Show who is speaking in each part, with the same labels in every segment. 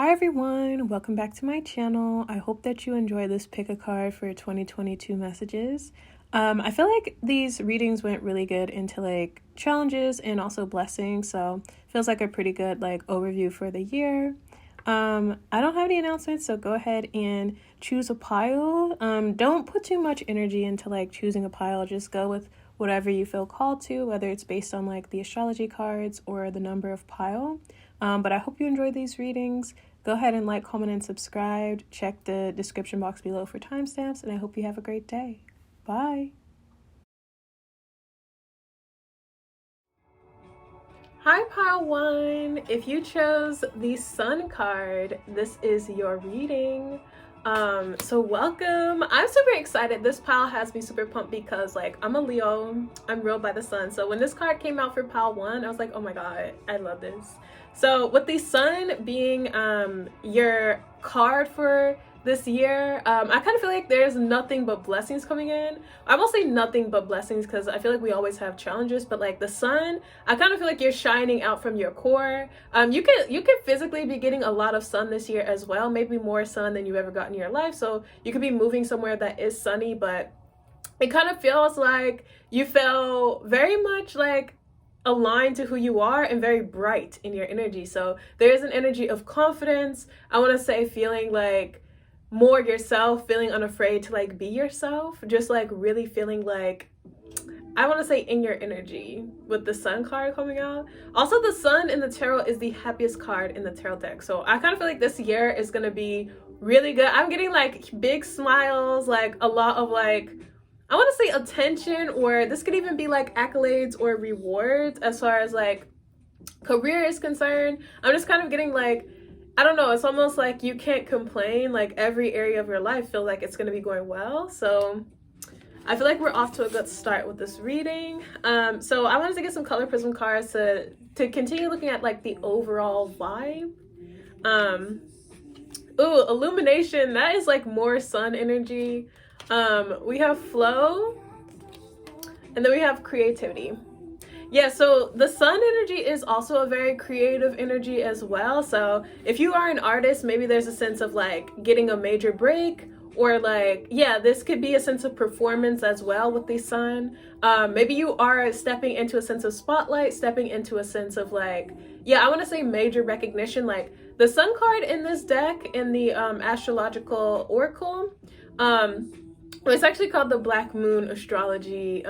Speaker 1: Hi everyone, welcome back to my channel. I hope that you enjoy this pick a card for 2022 messages. I feel like these readings went really good into like challenges and also blessings, so feels like a pretty good like overview for the year. I don't have any announcements, so go ahead and choose a pile. Don't put too much energy into like choosing a pile, just go with whatever you feel called to, whether it's based on like the astrology cards or the number of pile. But I hope you enjoy these readings. Go ahead and like, comment, and subscribe. Check the description box below for timestamps, and I hope you have a great day. Bye. Hi, pile one. If you chose the Sun card, this is your reading. So welcome. I'm super excited. This pile has me super pumped because like I'm a Leo. I'm ruled by the sun. So when this card came out for pile one, I was like, oh my god, I love this. So with the sun being your card for this year, I kind of feel like there's nothing but blessings coming in. I won't say nothing but blessings because I feel like we always have challenges, but like the sun, I kind of feel like you're shining out from your core. You could physically be getting a lot of sun this year as well, maybe more sun than you've ever gotten in your life. So you could be moving somewhere that is sunny, but it kind of feels like you feel very much like aligned to who you are and very bright in your energy. So there is an energy of confidence. I want to say feeling like more yourself, feeling unafraid to like be yourself, just like really feeling like, I want to say in your energy with the sun card coming out. Also, the sun in the tarot is the happiest card in the tarot deck. So I kind of feel like this year is going to be really good. I'm getting like big smiles, like a lot of like, I want to say attention, or this could even be like accolades or rewards as far as like career is concerned. I'm just kind of getting like, I don't know, it's almost like you can't complain. Like every area of your life feel like it's going to be going well. So I feel like we're off to a good start with this reading. So I wanted to get some color prism cards to continue looking at like the overall vibe. Ooh, illumination, that is like more sun energy. We have flow, and then we have creativity. Yeah, so the sun energy is also a very creative energy as well. So if you are an artist, maybe there's a sense of like getting a major break, or like, yeah, this could be a sense of performance as well with the sun. Maybe you are stepping into a sense of spotlight, stepping into a sense of like, yeah, I want to say major recognition. Like the sun card in this deck in the astrological oracle, it's actually called the Black Moon astrology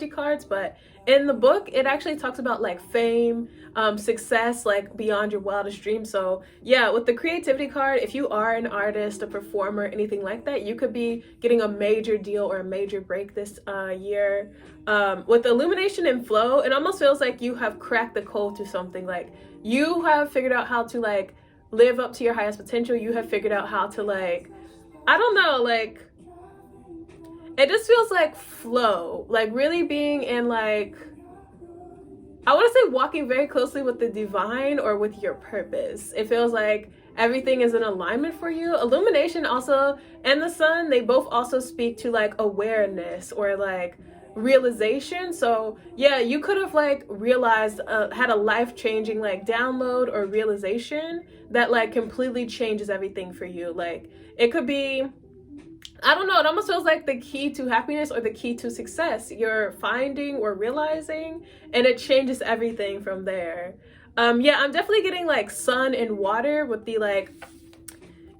Speaker 1: cards, but in the book it actually talks about like fame, success, like beyond your wildest dreams. So yeah, with the creativity card, if you are an artist, a performer, anything like that, you could be getting a major deal or a major break this year. With illumination and flow, it almost feels like you have cracked the code to something. Like you have figured out how to like live up to your highest potential. You have figured out how to like, I don't know, like it just feels like flow, like really being in like, I want to say walking very closely with the divine or with your purpose. It feels like everything is in alignment for you. Illumination also and the sun, they both also speak to like awareness or like realization. So yeah, you could have like realized, had a life-changing like download or realization that like completely changes everything for you. Like it could be, I don't know, it almost feels like the key to happiness or the key to success you're finding or realizing, and it changes everything from there. Yeah, I'm definitely getting like sun and water with the like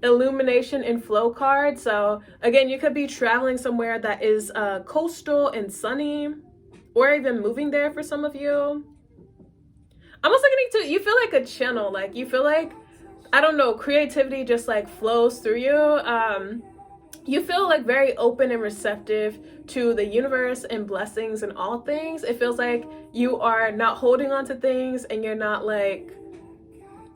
Speaker 1: illumination and flow card. So again, you could be traveling somewhere that is coastal and sunny, or even moving there for some of you. I'm also getting to, you feel like a channel, like you feel like, I don't know, creativity just like flows through you. You feel like very open and receptive to the universe and blessings and all things. It feels like you are not holding on to things, and you're not like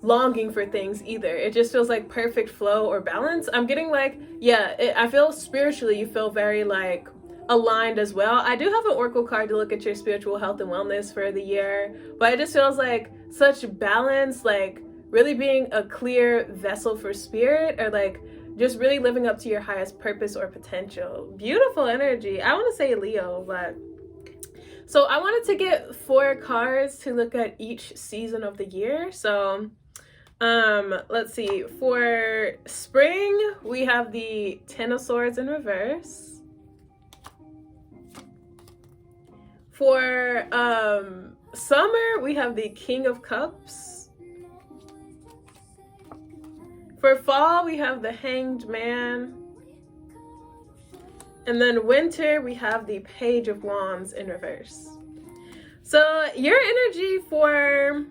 Speaker 1: longing for things either. It just feels like perfect flow or balance. I'm getting like, yeah, I feel spiritually you feel very like aligned as well. I do have an oracle card to look at your spiritual health and wellness for the year, but it just feels like such balance, like really being a clear vessel for spirit, or like just really living up to your highest purpose or potential. Beautiful energy. I want to say Leo, but so I wanted to get 4 cards to look at each season of the year. So Let's see. For spring, we have the Ten of Swords in reverse. For summer, we have the King of Cups. For fall, we have the Hanged Man. And then winter, we have the Page of Wands in reverse. So your energy for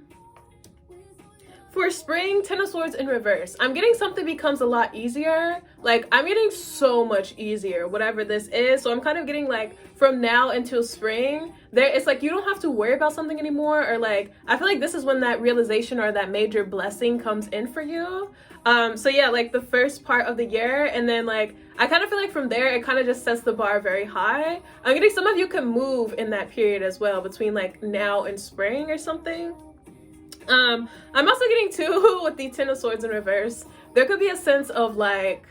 Speaker 1: spring, Ten of Swords in reverse. I'm getting something becomes a lot easier. Like, I'm getting so much easier, whatever this is. So I'm kind of getting like from now until spring, it's like you don't have to worry about something anymore. Or like, I feel like this is when that realization or that major blessing comes in for you. So yeah, like the first part of the year, and then like I kind of feel like from there it kind of just sets the bar very high. I'm getting some of you can move in that period as well, between like now and spring or something. I'm also getting too with the Ten of Swords in reverse, there could be a sense of like,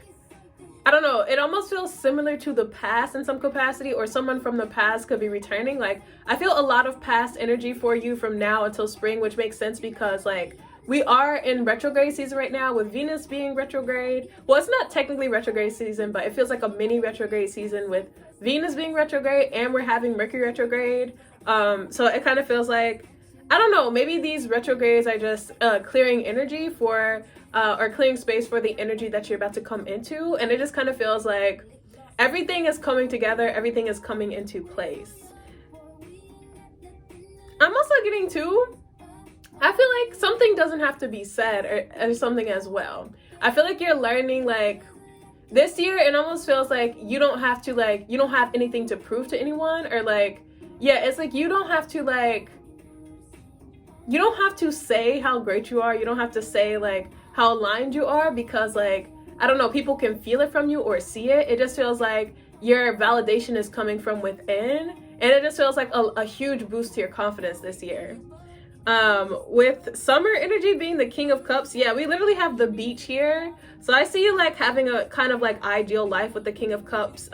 Speaker 1: I don't know, it almost feels similar to the past in some capacity, or someone from the past could be returning. Like, I feel a lot of past energy for you from now until spring, which makes sense because like we are in retrograde season right now, with Venus being retrograde. Well, it's not technically retrograde season, but it feels like a mini retrograde season with Venus being retrograde, and we're having Mercury retrograde. So it kind of feels like, I don't know, maybe these retrogrades are just clearing energy for, or clearing space for the energy that you're about to come into. And it just kind of feels like everything is coming together, everything is coming into place. I'm also getting too, I feel like something doesn't have to be said or something as well. I feel like you're learning, like, this year it almost feels like you don't have to, like, you don't have anything to prove to anyone, or like, yeah, it's like you don't have to, like, you don't have to say how great you are. You don't have to say like how aligned you are, because like, I don't know, people can feel it from you or see it. It just feels like your validation is coming from within, and it just feels like a huge boost to your confidence this year. With summer energy being the King of Cups, yeah, we literally have the beach here. So I see you like having a kind of like ideal life with the King of Cups.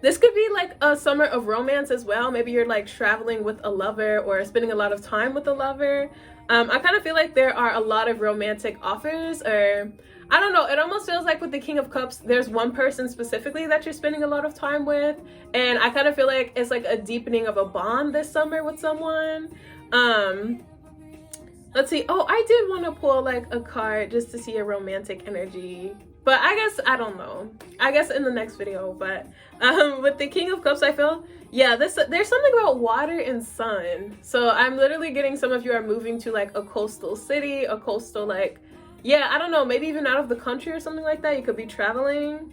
Speaker 1: This could be like a summer of romance as well. Maybe you're like traveling with a lover or spending a lot of time with a lover. I kind of feel like there are a lot of romantic offers, or I don't know, it almost feels like with the King of Cups, there's one person specifically that you're spending a lot of time with. And I kind of feel like it's like a deepening of a bond this summer with someone. Let's see. Oh, I did want to pull like a card just to see a romantic energy. But I guess, I don't know. I guess in the next video. But with the King of Cups, I feel, yeah, there's something about water and sun. So I'm literally getting some of you are moving to like a coastal city, a coastal like, yeah, I don't know, maybe even out of the country or something like that. You could be traveling.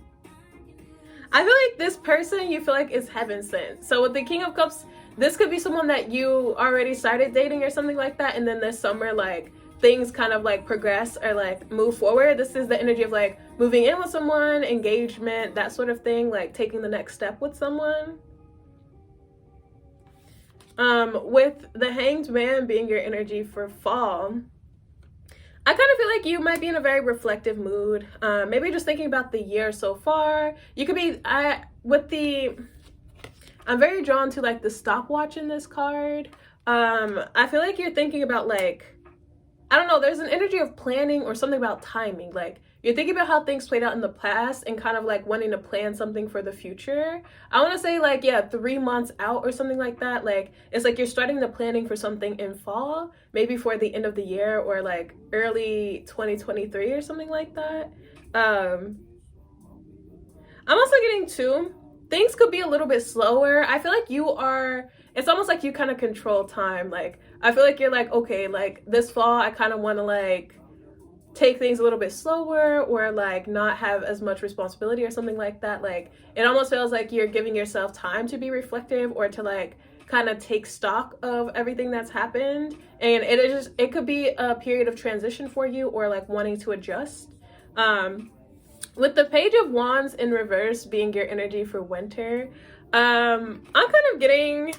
Speaker 1: I feel like this person you feel like is heaven sent. So with the King of Cups, this could be someone that you already started dating or something like that. And then this summer, like, things kind of like progress or like move forward. This is the energy of like moving in with someone, engagement, that sort of thing, like taking the next step with someone. With the Hanged Man being your energy for fall, I kind of feel like you might be in a very reflective mood. Maybe just thinking about the year so far. You could be, I'm very drawn to like the stopwatch in this card. I feel like you're thinking about like, I don't know, there's an energy of planning or something about timing. Like, you're thinking about how things played out in the past and kind of like wanting to plan something for the future. I want to say like, yeah, 3 months out or something like that. Like, it's like you're starting the planning for something in fall, maybe for the end of the year or like early 2023 or something like that. I'm also getting too, things could be a little bit slower. I feel like you are, it's almost like you kind of control time. Like, I feel like you're like, okay, like this fall, I kind of want to like take things a little bit slower or like not have as much responsibility or something like that. Like, it almost feels like you're giving yourself time to be reflective or to like kind of take stock of everything that's happened. And it could be a period of transition for you or like wanting to adjust. With the Page of Wands in reverse being your energy for winter, I'm kind of getting,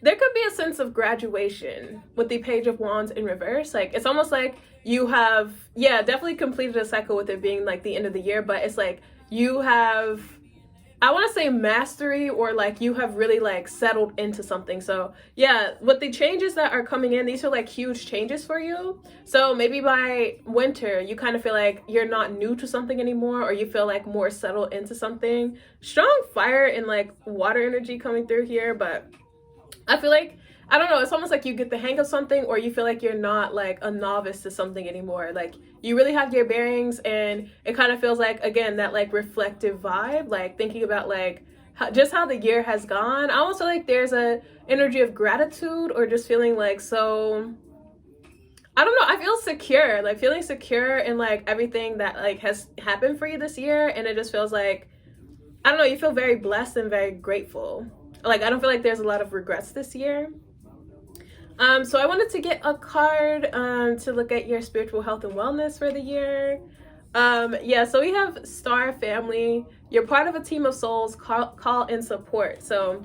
Speaker 1: there could be a sense of graduation with the Page of Wands in reverse. Like, it's almost like you have, yeah, definitely completed a cycle with it being like the end of the year, but it's like you have I want to say mastery, or like you have really like settled into something. So yeah, with the changes that are coming in, these are like huge changes for you. So maybe by winter, you kind of feel like you're not new to something anymore, or you feel like more settled into something. Strong fire and like water energy coming through here, but I feel like, I don't know, it's almost like you get the hang of something, or you feel like you're not like a novice to something anymore. Like you really have your bearings, and it kind of feels like, again, that like reflective vibe, like thinking about like just how the year has gone. I also like there's a energy of gratitude, or just feeling like, so I don't know, I feel secure, like feeling secure in like everything that like has happened for you this year. And it just feels like, I don't know, you feel very blessed and very grateful. Like I don't feel like there's a lot of regrets this year. So I wanted to get a card to look at your spiritual health and wellness for the year. Yeah, so we have Star Family. You're part of a team of souls, call and support. So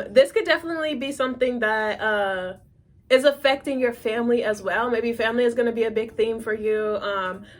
Speaker 1: this could definitely be something that is affecting your family as well. Maybe family is going to be a big theme for you.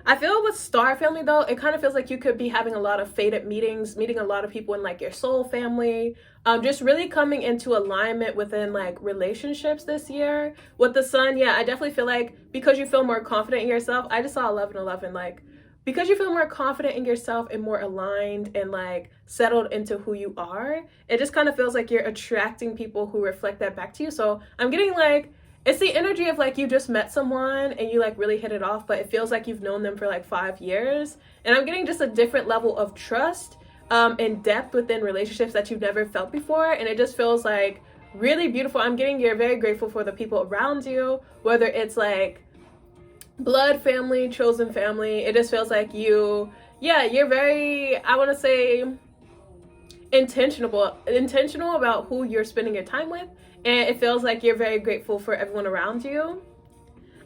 Speaker 1: I feel with Star Family though, it kind of feels like you could be having a lot of fated meetings, meeting a lot of people in like your soul family, just really coming into alignment within like relationships this year. With the Sun, yeah, I definitely feel like because you feel more confident in yourself, I just saw 1111, like because you feel more confident in yourself and more aligned and like settled into who you are, it just kind of feels like you're attracting people who reflect that back to you. So I'm getting like, it's the energy of like you just met someone and you like really hit it off, but it feels like you've known them for like 5 years. And I'm getting just a different level of trust and depth within relationships that you've never felt before. And it just feels like really beautiful. I'm getting, you're very grateful for the people around you, whether it's like blood family, chosen family. It just feels like you, yeah, you're very, I want to say, intentional about who you're spending your time with. And it feels like you're very grateful for everyone around you.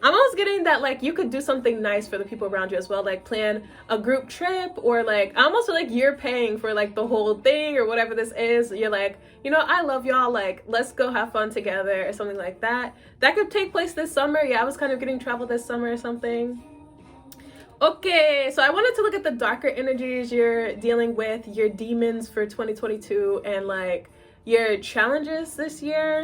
Speaker 1: I'm almost getting that like you could do something nice for the people around you as well, like plan a group trip, or like I almost feel like you're paying for like the whole thing or whatever this is. You're like, you know, I love y'all, like let's go have fun together or something like that. That could take place this summer. Yeah, I was kind of getting travel this summer or something. Okay, so I wanted to look at the darker energies you're dealing with, your demons for 2022, and like your challenges this year.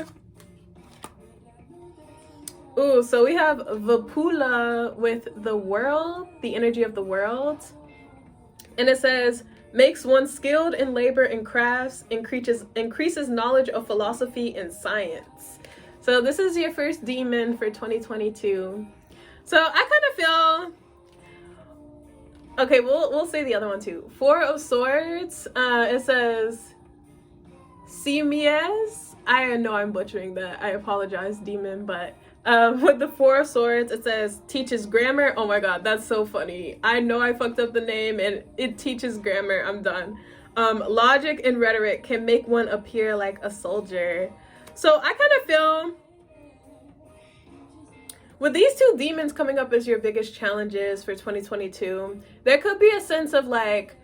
Speaker 1: Ooh, so we have Vapula with the world, the energy of the world. And it says, makes one skilled in labor and crafts, increases knowledge of philosophy and science. So this is your first demon for 2022. So I kind of feel, okay, we'll say the other one too. 4 of Swords, it says, Simies. I know I'm butchering that. I apologize, demon, but with the 4 of Swords, it says teaches grammar. Oh my god, that's so funny. I know I fucked up the name, and it teaches grammar. I'm done. Logic and rhetoric can make one appear like a soldier. So I kind of feel with these 2 demons coming up as your biggest challenges for 2022, there could be a sense of like,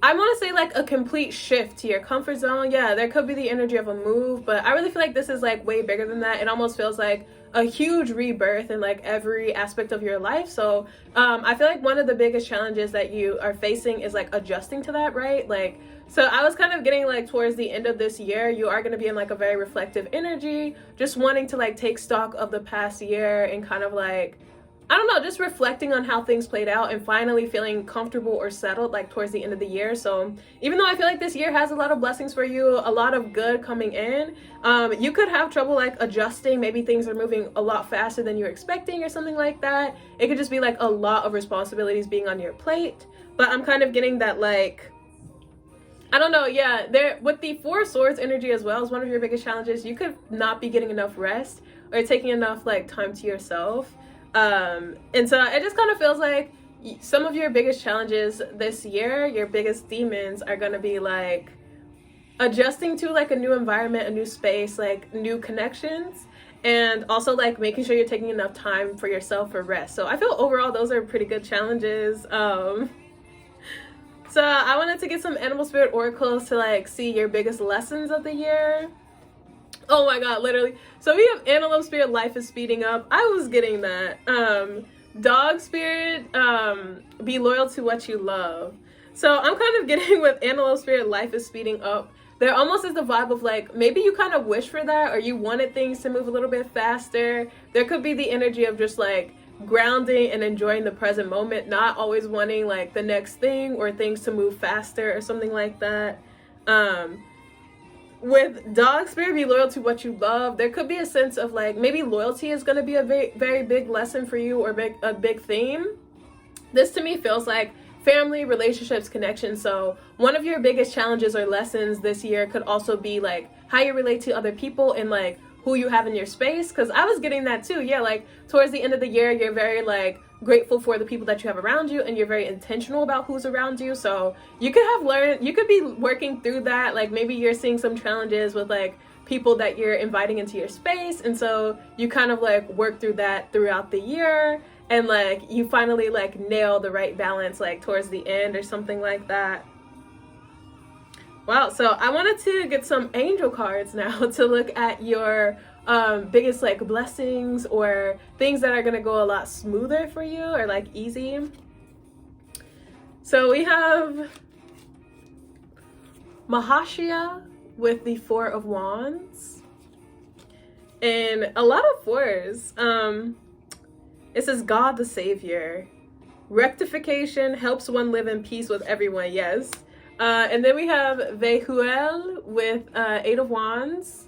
Speaker 1: I want to say like a complete shift to your comfort zone. Yeah, there could be the energy of a move, but I really feel like this is like way bigger than that. It almost feels like a huge rebirth in like every aspect of your life. So I feel like one of the biggest challenges that you are facing is like adjusting to that, right? Like, so I was kind of getting like towards the end of this year, you are going to be in like a very reflective energy, just wanting to like take stock of the past year and kind of like, I don't know, just reflecting on how things played out and finally feeling comfortable or settled like towards the end of the year. So even though I feel like this year has a lot of blessings for you, a lot of good coming in, you could have trouble like adjusting. Maybe things are moving a lot faster than you're expecting or something like that. It could just be like a lot of responsibilities being on your plate. But I'm kind of getting that like, I don't know, yeah, there with the 4 Swords energy as well as one of your biggest challenges, you could not be getting enough rest or taking enough like time to yourself. And so it just kind of feels like some of your biggest challenges this year, your biggest demons are going to be like adjusting to like a new environment, a new space, like new connections, and also like making sure you're taking enough time for yourself for rest. So I feel overall those are pretty good challenges. So I wanted to get some animal spirit oracles to like see your biggest lessons of the year. Oh my god, literally. So we have Antelope Spirit, life is speeding up. I was getting that. Dog Spirit, be loyal to what you love. So I'm kind of getting with Antelope Spirit, life is speeding up. There almost is the vibe of like, maybe you kind of wish for that, or you wanted things to move a little bit faster. There could be the energy of just like grounding and enjoying the present moment, not always wanting like the next thing or things to move faster or something like that. With Dog Spirit, be loyal to what you love. There could be a sense of like, maybe loyalty is going to be a very, very big lesson for you, or a big theme. This to me feels like family, relationships, connections. So one of your biggest challenges or lessons this year could also be like how you relate to other people and like who you have in your space. Because I was getting that too. Yeah, like towards the end of the year, you're very like grateful for the people that you have around you, and you're very intentional about who's around you. So you could be working through that. Like maybe you're seeing some challenges with like people that you're inviting into your space, and so you kind of like work through that throughout the year, and like you finally like nail the right balance like towards the end or something like that. Wow, so I wanted to get some angel cards now to look at your biggest like blessings or things that are gonna go a lot smoother for you, or like easy. So we have Mahashia with the Four of Wands, and a lot of fours. It says God the Savior, rectification, helps one live in peace with everyone. Yes. And then we have Vehuel with Eight of Wands.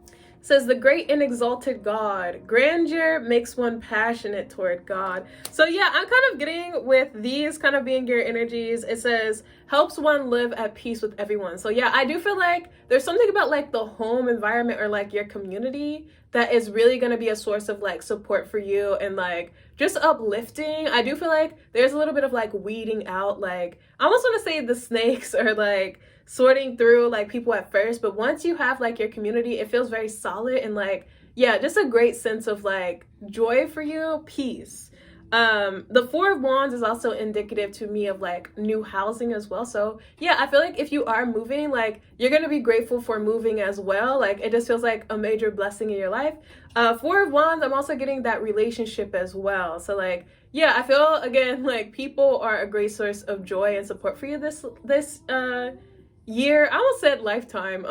Speaker 1: It says the great and exalted God, grandeur makes one passionate toward God. So yeah, I'm kind of getting with these kind of being your energies. It says helps one live at peace with everyone. So yeah, I do feel like there's something about like the home environment or like your community that is really going to be a source of like support for you and like just uplifting. I do feel like there's a little bit of like weeding out, like I almost want to say the snakes, or like sorting through like people at first, but once you have like your community, it feels very solid and like, yeah, just a great sense of like joy for you, peace. The Four of Wands is also indicative to me of like new housing as well. So yeah, I feel like if you are moving, like you're gonna be grateful for moving as well. Like it just feels like a major blessing in your life. Four of Wands, I'm also getting that relationship as well. So like, yeah, I feel again like people are a great source of joy and support for you this year. I almost said lifetime.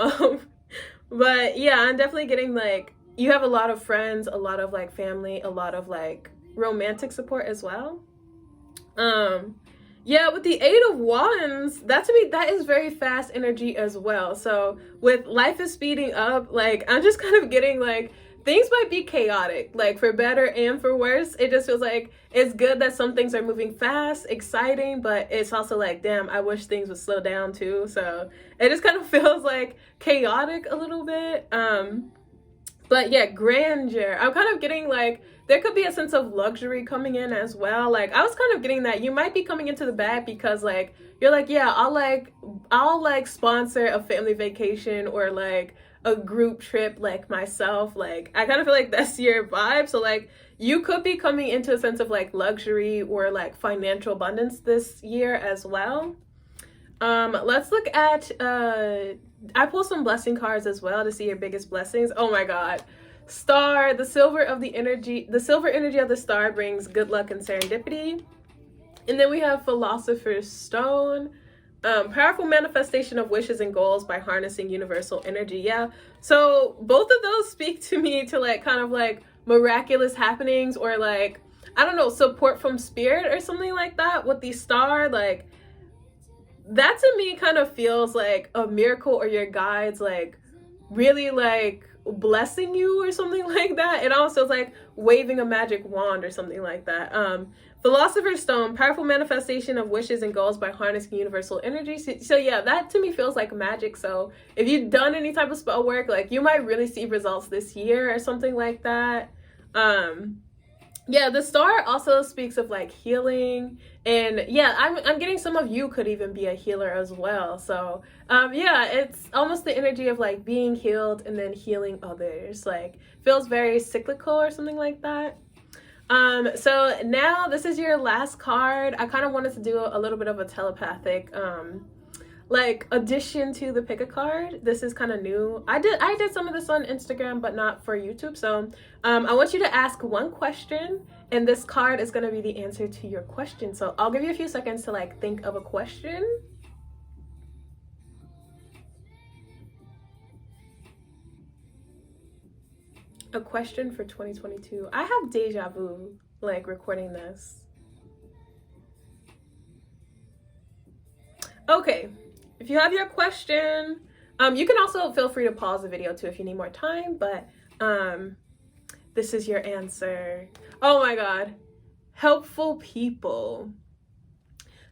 Speaker 1: But yeah, I'm definitely getting like you have a lot of friends, a lot of like family, a lot of like romantic support as well. Yeah, with the Eight of Wands, that to me, that is very fast energy as well. So with life is speeding up, like I'm just kind of getting like things might be chaotic, like for better and for worse. It just feels like it's good that some things are moving fast, exciting, but it's also like, damn, I wish things would slow down too. So it just kind of feels like chaotic a little bit. But yeah, grandeur. I'm kind of getting like, there could be a sense of luxury coming in as well. Like I was kind of getting that you might be coming into the bag because like, you're like, yeah, I'll like sponsor a family vacation or like a group trip like myself. Like I kind of feel like that's your vibe. So like you could be coming into a sense of like luxury or like financial abundance this year as well. Let's look at I pulled some blessing cards as well to see your biggest blessings. Oh my god. Star, the silver energy of the star brings good luck and serendipity. And then we have Philosopher's Stone, powerful manifestation of wishes and goals by harnessing universal energy. Yeah, so both of those speak to me to like kind of like miraculous happenings or like, I don't know, support from spirit or something like that. With the star, like that to me kind of feels like a miracle or your guides like really like blessing you or something like that. It almost feels like waving a magic wand or something like that. Philosopher's Stone, powerful manifestation of wishes and goals by harnessing universal energy. So yeah, that to me feels like magic. So if you've done any type of spell work, like you might really see results this year or something like that. Yeah, the star also speaks of like healing, and yeah, I'm getting some of you could even be a healer as well. So yeah, it's almost the energy of like being healed and then healing others. Like feels very cyclical or something like that. So now this is your last card. I kind of wanted to do a little bit of a telepathic like addition to the pick a card. This is kind of new. I did some of this on Instagram, but not for YouTube. So I want you to ask one question, and this card is going to be the answer to your question. So I'll give you a few seconds to like think of a question. A question for 2022. I have deja vu like recording this. Okay, if you have your question, you can also feel free to pause the video too if you need more time, but this is your answer. Oh my God, helpful people.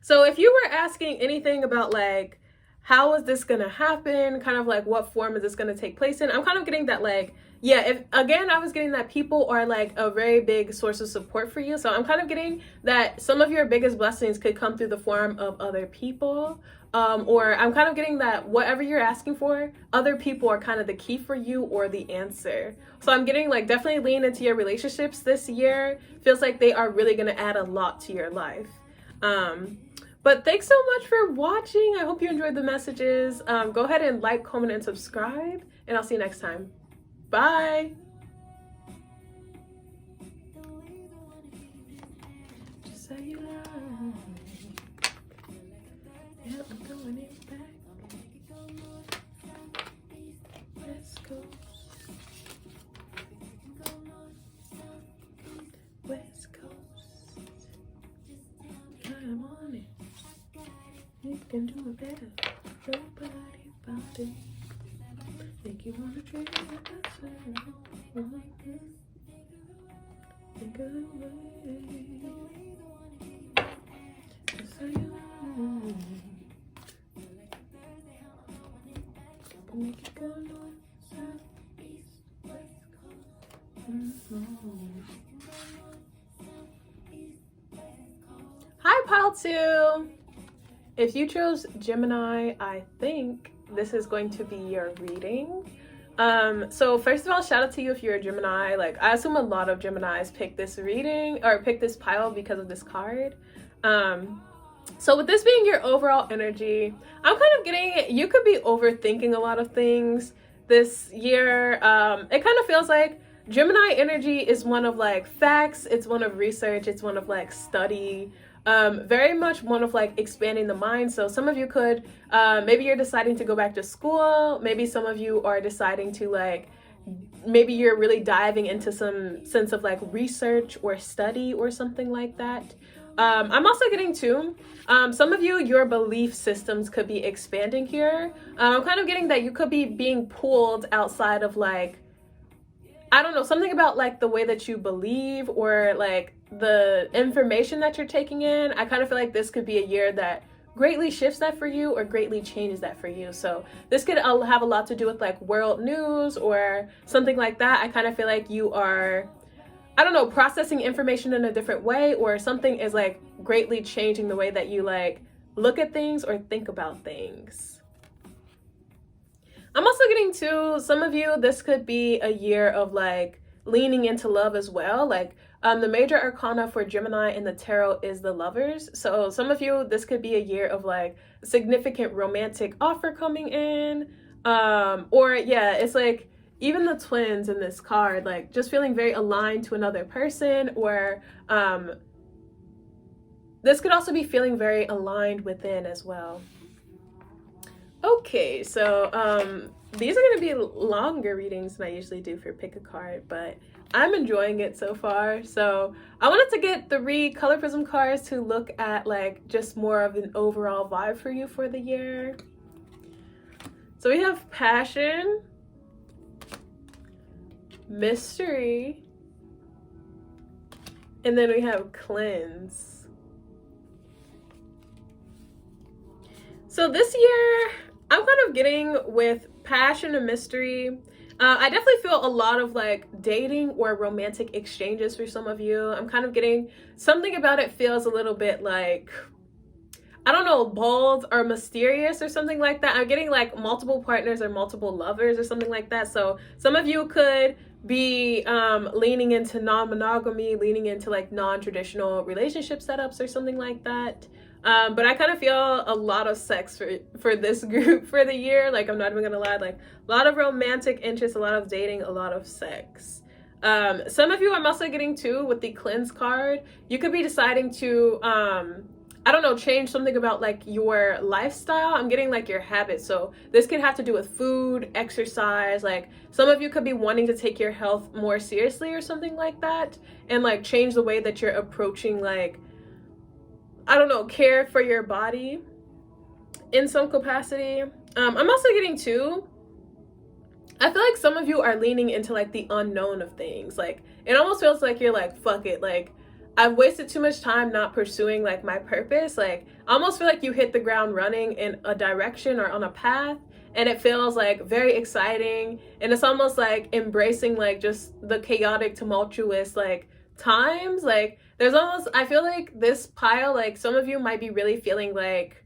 Speaker 1: So if you were asking anything about like, how is this gonna happen? Kind of like what form is this gonna take place in? I'm kind of getting that like, yeah, if again, I was getting that people are like a very big source of support for you. So I'm kind of getting that some of your biggest blessings could come through the form of other people. Or I'm kind of getting that whatever you're asking for, other people are kind of the key for you or the answer. So I'm getting like definitely lean into your relationships this year. Feels like they are really gonna add a lot to your life. But thanks so much for watching. I hope you enjoyed the messages. Go ahead and like, comment, and subscribe, and I'll see you next time. Bye. Just say you love. Yeah, I'm doing it back. West Coast. West Coast. I'm on it. You can do it better. Nobody about it. Make you wanna treat it like a servant. Think of the way. Just say you love. Make it go north, south, east, west. Hi, Pile 2. If you chose Gemini, I think this is going to be your reading. So first of all, shout out to you if you're a Gemini. Like, I assume a lot of Geminis pick this reading or pick this pile because of this card. So with this being your overall energy, I'm kind of getting, you could be overthinking a lot of things this year. It kind of feels like Gemini energy is one of like facts, it's one of research, it's one of like study, very much one of like expanding the mind. So some of you could, maybe you're deciding to go back to school, maybe some of you are deciding to like, maybe you're really diving into some sense of like research or study or something like that. I'm also getting too, some of you, your belief systems could be expanding here. I'm kind of getting that you could be being pulled outside of like, I don't know, something about like the way that you believe or like the information that you're taking in. I kind of feel like this could be a year that greatly shifts that for you or greatly changes that for you. So this could have a lot to do with like world news or something like that. I kind of feel like you are, I don't know, processing information in a different way, or something is like greatly changing the way that you like look at things or think about things. I'm also getting to some of you, this could be a year of like leaning into love as well. Like the major arcana for Gemini in the tarot is the Lovers. So some of you, this could be a year of like significant romantic offer coming in. Or yeah, it's like even the twins in this card, like just feeling very aligned to another person, or this could also be feeling very aligned within as well. Okay, so these are going to be longer readings than I usually do for pick a card, but I'm enjoying it so far. So I wanted to get 3 color prism cards to look at like just more of an overall vibe for you for the year. So we have Passion, Mystery, and then we have Cleanse. So this year, I'm kind of getting with Passion and Mystery. I definitely feel a lot of like dating or romantic exchanges for some of you. I'm kind of getting something about it feels a little bit like, I don't know, bold or mysterious or something like that. I'm getting like multiple partners or multiple lovers or something like that. So some of you could be leaning into non-monogamy, leaning into like non-traditional relationship setups or something like that. But I kind of feel a lot of sex for this group for the year. Like, I'm not even gonna lie, like a lot of romantic interest, a lot of dating, a lot of sex. Some of you I'm also getting too with the cleanse card. You could be deciding to I don't know, change something about like your lifestyle. I'm getting like your habits. So this could have to do with food, exercise. Like some of you could be wanting to take your health more seriously or something like that, and like change the way that you're approaching, like, I don't know, care for your body in some capacity. I'm also getting too, I feel like some of you are leaning into like the unknown of things. Like it almost feels like you're like, fuck it, like I've wasted too much time not pursuing like my purpose. Like I almost feel like you hit the ground running in a direction or on a path, and it feels like very exciting, and it's almost like embracing like just the chaotic, tumultuous like times. Like there's almost, I feel like this pile, like some of you might be really feeling like,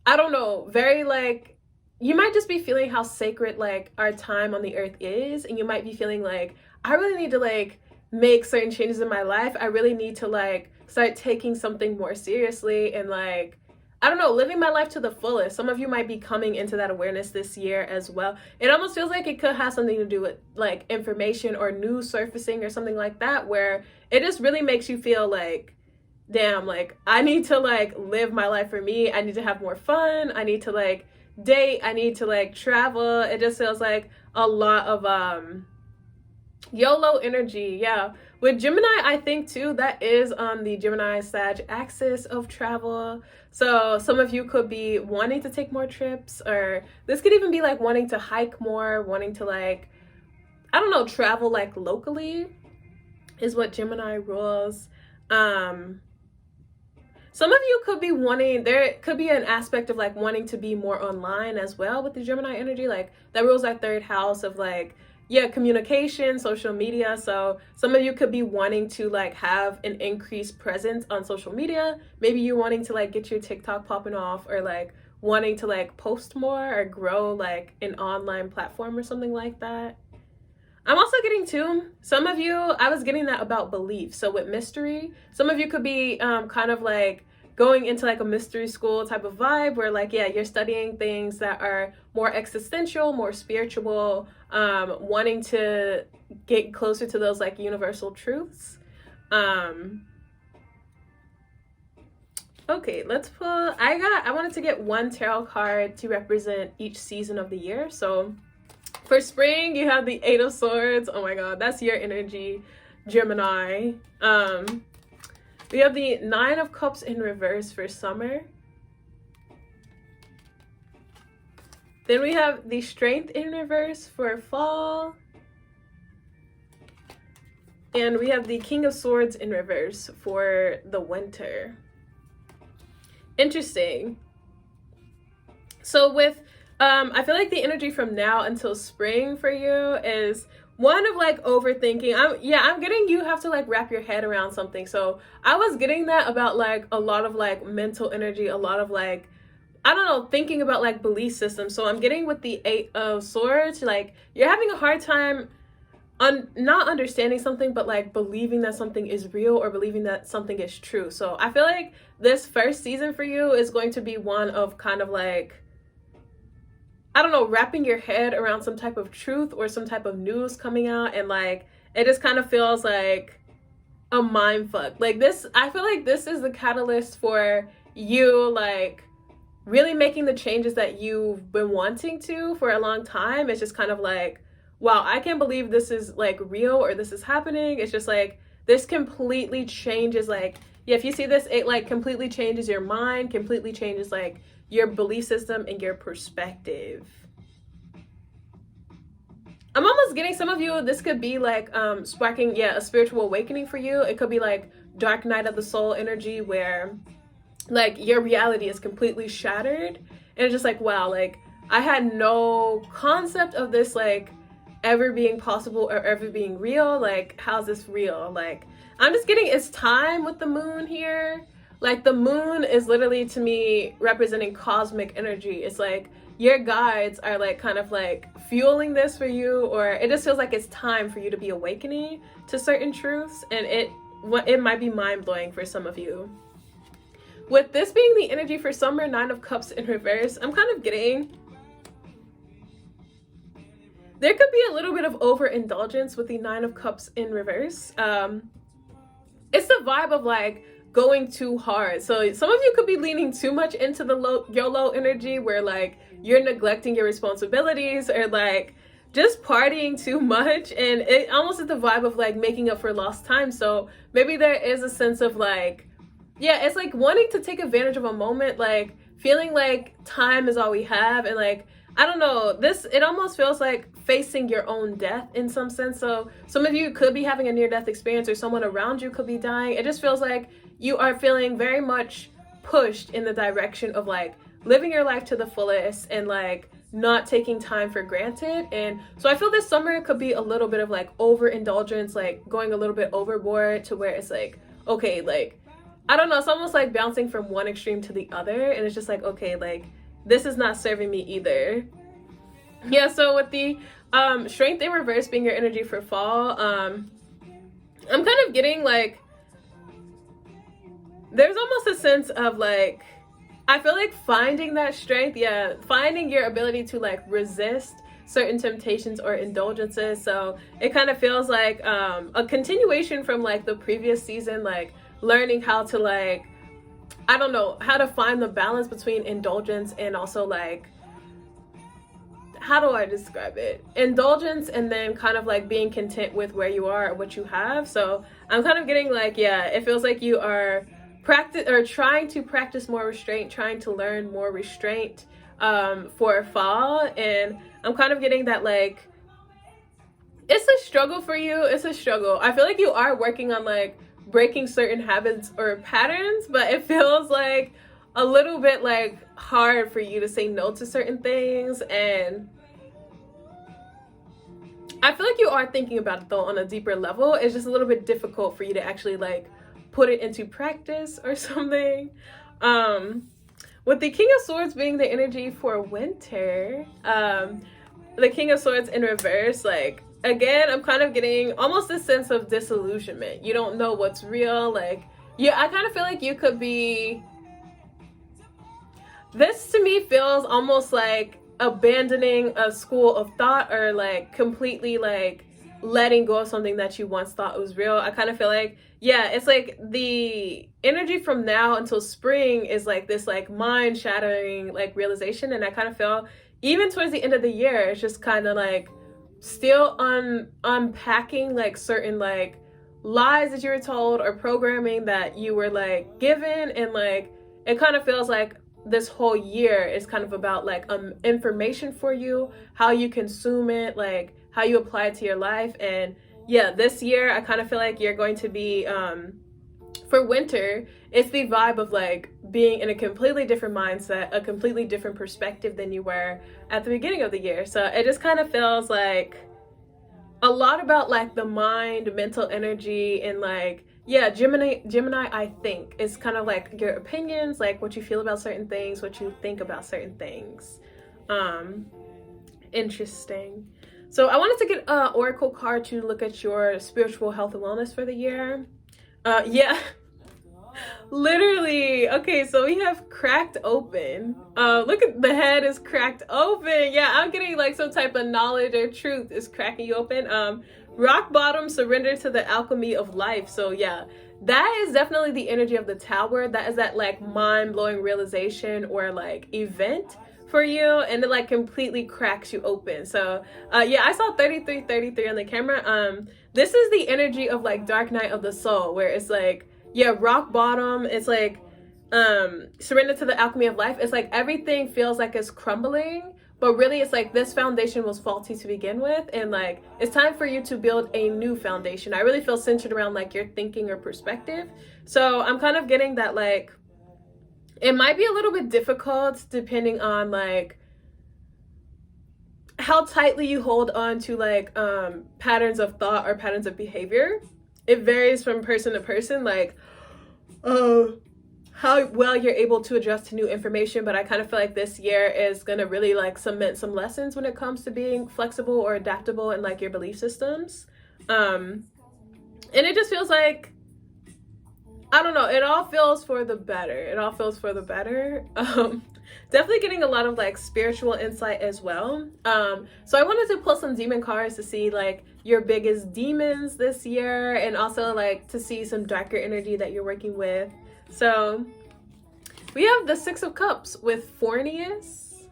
Speaker 1: I don't know, very like, you might just be feeling how sacred like our time on the earth is, and you might be feeling like, I really need to like make certain changes in my life. I really need to like start taking something more seriously and like, I don't know, living my life to the fullest. Some of you might be coming into that awareness this year as well. It almost feels like it could have something to do with like information or news surfacing or something like that, where it just really makes you feel like, damn, like I need to like live my life for me. I need to have more fun. I need to like date. I need to like travel. It just feels like a lot of YOLO energy. Yeah, with Gemini, I think too, that is on the Gemini Sag axis of travel. So some of you could be wanting to take more trips, or this could even be like wanting to hike more, wanting to like, I don't know, travel like locally is what Gemini rules. Some of you could be wanting, there could be an aspect of like wanting to be more online as well with the Gemini energy. Like that rules our third house of like, yeah, communication, social media. So some of you could be wanting to like have an increased presence on social media. Maybe you wanting to like get your TikTok popping off, or like wanting to like post more or grow like an online platform or something like that. I'm also getting too, some of you, I was getting that about belief. So with mystery, some of you could be kind of like going into like a mystery school type of vibe, where like, yeah, you're studying things that are more existential, more spiritual, wanting to get closer to those like universal truths. Okay, let's pull, I wanted to get one tarot card to represent each season of the year. So for spring, you have the Eight of Swords. Oh my god, that's your energy, Gemini. We have the Nine of Cups in reverse for summer. Then we have the Strength in reverse for fall. And we have the King of Swords in reverse for the winter. Interesting. So with I feel like the energy from now until spring for you is one of like overthinking. I'm getting, you have to like wrap your head around something. So I was getting that about like a lot of like mental energy, a lot of like, I don't know, thinking about like belief systems. So I'm getting with the Eight of Swords, like you're having a hard time not understanding something, but like believing that something is real or believing that something is true. So I feel like this first season for you is going to be one of kind of like, I don't know, wrapping your head around some type of truth or some type of news coming out, and like it just kind of feels like a mind fuck. Like this, I feel like this is the catalyst for you like really making the changes that you've been wanting to for a long time. It's just kind of like, wow, I can't believe this is like real or this is happening. It's just like this completely changes, like, yeah, if you see this, it like completely changes your mind, completely changes like your belief system and your perspective. I'm almost getting some of you, this could be like sparking, yeah, a spiritual awakening for you. It could be like dark night of the soul energy, where like your reality is completely shattered, and it's just like, wow, like I had no concept of this like ever being possible or ever being real. Like, how's this real? Like, I'm just getting, it's time with the moon here. Like the moon is literally to me representing cosmic energy. It's like your guides are like kind of like fueling this for you, or it just feels like it's time for you to be awakening to certain truths, and it might be mind-blowing for some of you. with this being the energy for summer, 9 of Cups in reverse, I'm kind of getting, there could be a little bit of overindulgence with the 9 of Cups in reverse. It's the vibe of like going too hard. So some of you could be leaning too much into the YOLO energy, where like you're neglecting your responsibilities, or like just partying too much, and it almost is the vibe of like making up for lost time. So maybe there is a sense of like, yeah, it's like wanting to take advantage of a moment, like feeling like time is all we have, and like, I don't know, this, it almost feels like facing your own death in some sense. So some of you could be having a near-death experience, or someone around you could be dying. It just feels like you are feeling very much pushed in the direction of like living your life to the fullest, and like not taking time for granted. And so I feel this summer could be a little bit of like overindulgence, like going a little bit overboard, to where it's like, okay, like, I don't know, it's almost like bouncing from one extreme to the other, and it's just like, okay, like, this is not serving me either. Yeah, so with the Strength in reverse being your energy for fall, I'm kind of getting like, there's almost a sense of like, I feel like finding that strength, yeah, finding your ability to like resist certain temptations or indulgences. So it kind of feels like a continuation from like the previous season, like learning how to like, I don't know, how to find the balance between indulgence and also like, how do I describe it? Indulgence, and then kind of like being content with where you are or what you have. So I'm kind of getting like, yeah, it feels like you are trying to practice more restraint, trying to learn more restraint for fall. And I'm kind of getting that like, it's a struggle for you. It's a struggle. I feel like you are working on like breaking certain habits or patterns, but it feels like a little bit like hard for you to say no to certain things. And I feel like you are thinking about it though on a deeper level. It's just a little bit difficult for you to actually like put it into practice or something. With the King of Swords being the energy for winter, the King of Swords in reverse, like, again, I'm kind of getting almost a sense of disillusionment. You don't know what's real. Like, yeah, I kind of feel like you could be, this to me feels almost like abandoning a school of thought, or like completely like letting go of something that you once thought was real. I kind of feel like, yeah, it's like the energy from now until spring is like this like mind shattering like realization. And I kind of feel even towards the end of the year, it's just kind of like still unpacking like certain like lies that you were told, or programming that you were like given. And like, it kind of feels like this whole year is kind of about like information for you, how you consume it, like how you apply it to your life. And yeah, this year I kind of feel like you're going to be for winter, it's the vibe of like being in a completely different mindset, a completely different perspective than you were at the beginning of the year. So it just kind of feels like a lot about like the mind, mental energy, and like, yeah, Gemini, I think, is kind of like your opinions, like what you feel about certain things, what you think about certain things. Interesting. So I wanted to get an oracle card to look at your spiritual health and wellness for the year. Yeah, literally. Okay, so we have cracked open. Look at the head is cracked open. Yeah, I'm getting like some type of knowledge or truth is cracking you open. Rock bottom, surrender to the alchemy of life. So yeah, that is definitely the energy of the Tower. That is that like mind-blowing realization or like event for you, and it like completely cracks you open. So yeah, I saw 3333 on the camera. This is the energy of like dark night of the soul, where it's like, yeah, rock bottom. It's like surrender to the alchemy of life. It's like everything feels like it's crumbling, but really it's like this foundation was faulty to begin with, and like it's time for you to build a new foundation. I really feel centered around like your thinking or perspective. So I'm kind of getting that like it might be a little bit difficult depending on like how tightly you hold on to like patterns of thought or patterns of behavior. It varies from person to person, like how well you're able to adjust to new information. But I kind of feel like this year is gonna really like cement some lessons when it comes to being flexible or adaptable in like your belief systems. And it just feels like I don't know, it all feels for the better. It all feels for the better. Definitely getting a lot of like spiritual insight as well. So I wanted to pull some demon cards to see like your biggest demons this year, and also like to see some darker energy that you're working with. So we have the Six of Cups with Fornius,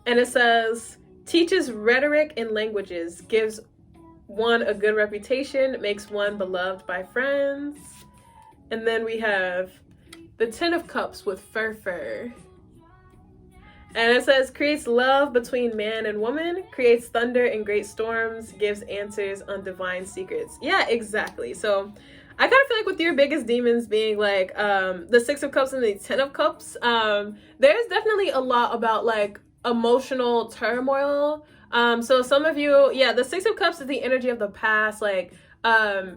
Speaker 1: and it says teaches rhetoric and languages, gives one a good reputation, makes one beloved by friends. And then we have the Ten of Cups with Fur. And it says creates love between man and woman, creates thunder and great storms, gives answers on divine secrets. Yeah, exactly. So I kind of feel like with your biggest demons being like the Six of Cups and the Ten of Cups, there's definitely a lot about like emotional turmoil. So some of you, yeah, the Six of Cups is the energy of the past, like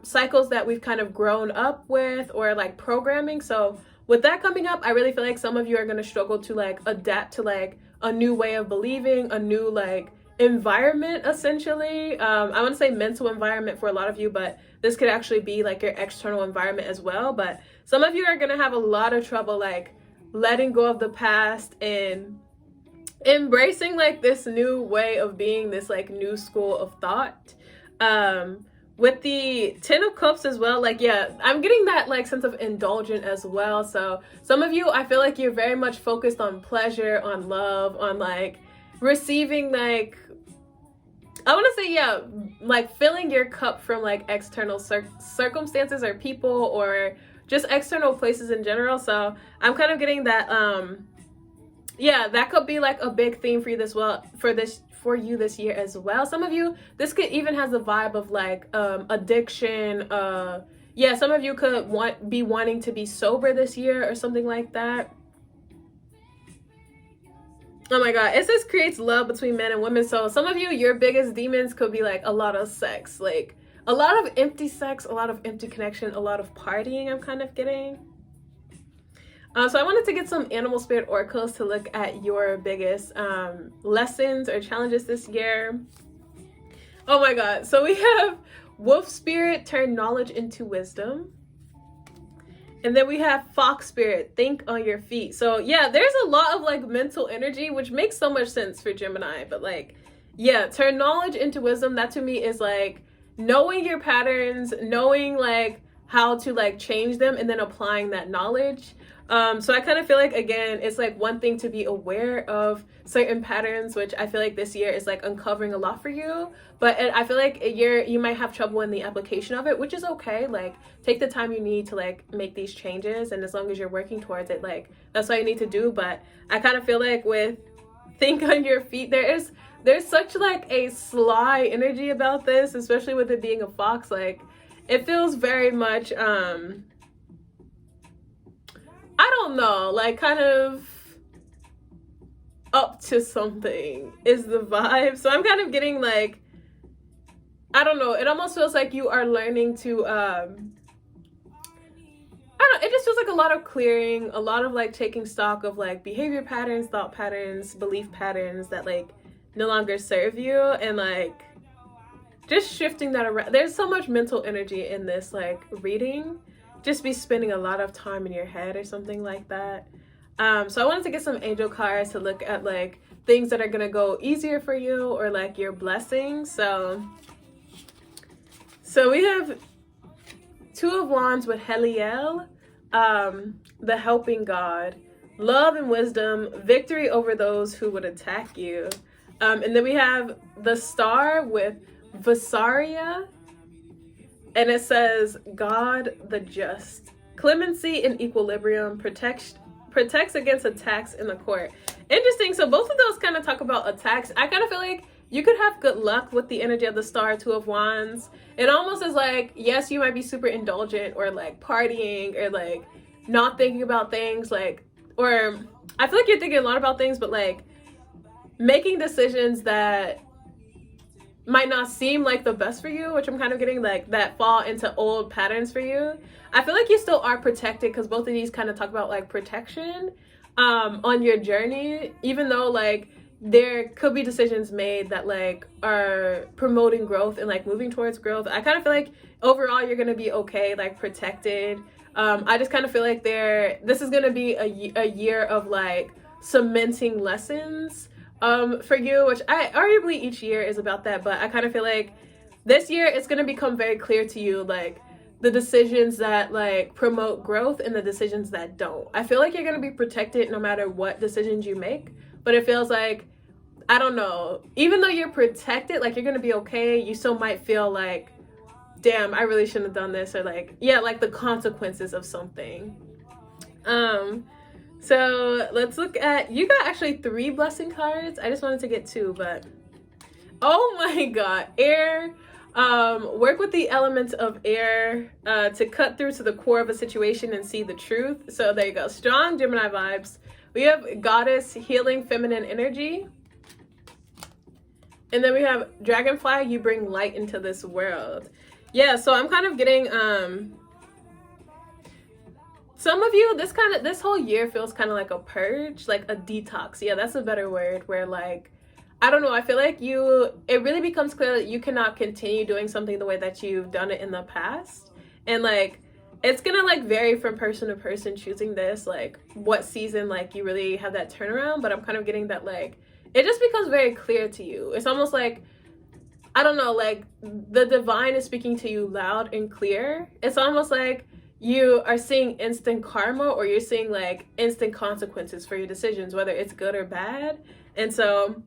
Speaker 1: cycles that we've kind of grown up with, or like programming. So with that coming up, I really feel like some of you are going to struggle to like adapt to like a new way of believing, a new like environment essentially. I want to say mental environment for a lot of you, but this could actually be like your external environment as well. But some of you are going to have a lot of trouble like letting go of the past and embracing like this new way of being, this like new school of thought. With the Ten of Cups as well, like, yeah, I'm getting that like sense of indulgent as well. So some of you, I feel like you're very much focused on pleasure, on love, on like receiving like, I want to say, yeah, like filling your cup from like external circumstances or people, or just external places in general. So I'm kind of getting that yeah, that could be like a big theme for you for you this year as well. Some of you, this could even has a vibe of like addiction. Yeah, some of you could be wanting to be sober this year or something like that. Oh my god, it says creates love between men and women. So some of you, your biggest demons could be like a lot of sex, like a lot of empty sex, a lot of empty connection, a lot of partying. I'm kind of getting. So I wanted to get some animal spirit oracles to look at your biggest lessons or challenges this year. Oh my god. So we have wolf spirit, turn knowledge into wisdom. And then we have fox spirit, think on your feet. So yeah, there's a lot of like mental energy, which makes so much sense for Gemini. But like, yeah, turn knowledge into wisdom. That to me is like knowing your patterns, knowing like how to like change them, and then applying that knowledge. So I kind of feel like, again, it's like one thing to be aware of certain patterns, which I feel like this year is like uncovering a lot for you, but I feel like you might have trouble in the application of it, which is okay. Like, take the time you need to like make these changes, and as long as you're working towards it, like that's all you need to do. But I kind of feel like with think on your feet, there's such like a sly energy about this, especially with it being a fox. Like, it feels very much I don't know, like kind of up to something is the vibe. So I'm kind of getting like, I don't know, it almost feels like you are learning to I don't know, it just feels like a lot of clearing, a lot of like taking stock of like behavior patterns, thought patterns, belief patterns that like no longer serve you, and like just shifting that around. There's so much mental energy in this like reading. Just be spending a lot of time in your head or something like that. So I wanted to get some angel cards to look at like things that are gonna go easier for you, or like your blessings. So we have Two of Wands with Heliel, the helping God, love and wisdom, victory over those who would attack you. And then we have the Star with Visaria, and it says God the just, clemency and equilibrium, protects against attacks in the court. Interesting. So both of those kind of talk about attacks. I kind of feel like you could have good luck with the energy of the Star, Two of Wands. It almost is like, yes, you might be super indulgent, or like partying, or like not thinking about things, like, or I feel like you're thinking a lot about things, but like making decisions that might not seem like the best for you, which I'm kind of getting like that fall into old patterns for you. I feel like you still are protected, because both of these kind of talk about like protection on your journey, even though like there could be decisions made that like are promoting growth and like moving towards growth. I kind of feel like overall you're gonna be okay, like protected. I just kind of feel like this is gonna be a year of like cementing lessons for you, which I arguably each year is about that, but I kind of feel like this year it's gonna become very clear to you, like the decisions that like promote growth and the decisions that don't. I feel like you're gonna be protected no matter what decisions you make, but it feels like, I don't know, even though you're protected, like you're gonna be okay, you still might feel like, damn, I really shouldn't have done this, or like, yeah, like the consequences of something. So let's look at, you got actually 3 blessing cards. I just wanted to get 2, but oh my god, air. Work with the elements of air to cut through to the core of a situation and see the truth. So there you go, strong Gemini vibes. We have goddess, healing feminine energy. And then we have dragonfly, you bring light into this world. Yeah, so I'm kind of getting some of you, this whole year feels kind of like a purge, like a detox. Yeah, that's a better word, where like, I don't know, I feel like it really becomes clear that you cannot continue doing something the way that you've done it in the past. And like, it's gonna like vary from person to person choosing this, like what season like you really have that turnaround, but I'm kind of getting that like, it just becomes very clear to you. It's almost like, I don't know, like the divine is speaking to you loud and clear. It's almost like you are seeing instant karma, or you're seeing like instant consequences for your decisions, whether it's good or bad. And so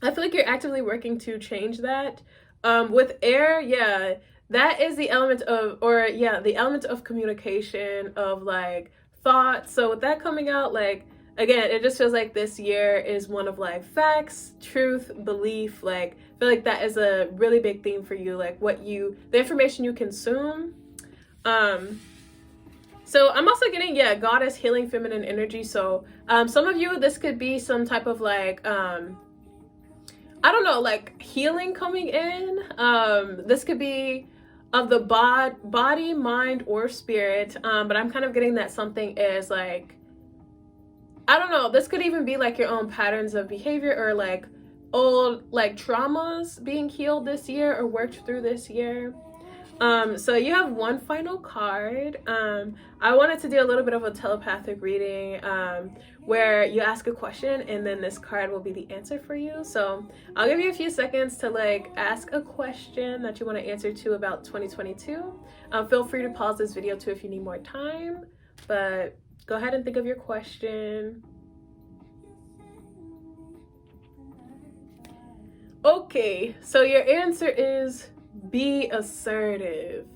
Speaker 1: I feel like you're actively working to change that. With air, yeah, that is the element of, the element of communication, of like thoughts. So with that coming out, like, again, it just feels like this year is one of like facts, truth, belief. Like, I feel like that is a really big theme for you, like the information you consume. So I'm also getting, yeah, goddess, healing feminine energy. So some of you, this could be some type of like, I don't know, like healing coming in. This could be of the body, mind, or spirit. But I'm kind of getting that something is like, I don't know, this could even be like your own patterns of behavior, or like old like traumas being healed this year or worked through this year. So you have one final card. I wanted to do a little bit of a telepathic reading, where you ask a question and then this card will be the answer for you. So I'll give you a few seconds to like ask a question that you want to answer to about 2022. Feel free to pause this video too if you need more time, but go ahead and think of your question. Okay, so your answer is be assertive.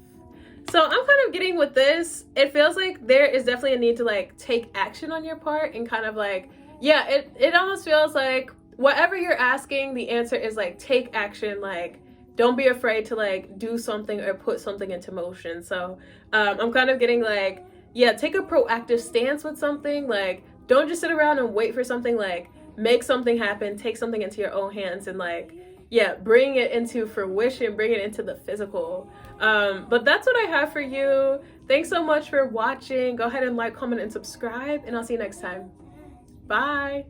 Speaker 1: So I'm kind of getting with this, it feels like there is definitely a need to like take action on your part, and kind of like, yeah, it almost feels like whatever you're asking, the answer is like take action. Like, don't be afraid to like do something or put something into motion. So I'm kind of getting like, yeah, take a proactive stance with something. Like, don't just sit around and wait for something. Like, make something happen, take something into your own hands, and like, yeah, bring it into fruition, bring it into the physical. But that's what I have for you. Thanks so much for watching. Go ahead and like, comment, and subscribe, and I'll see you next time. Bye.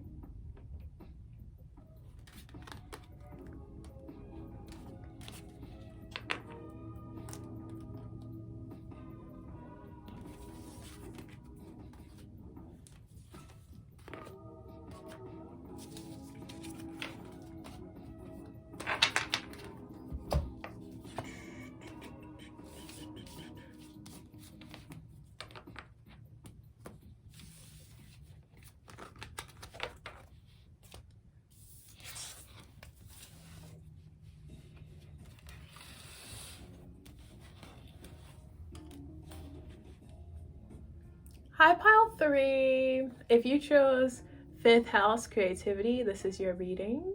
Speaker 1: Hi, pile 3. If you chose 5th house creativity, this is your reading.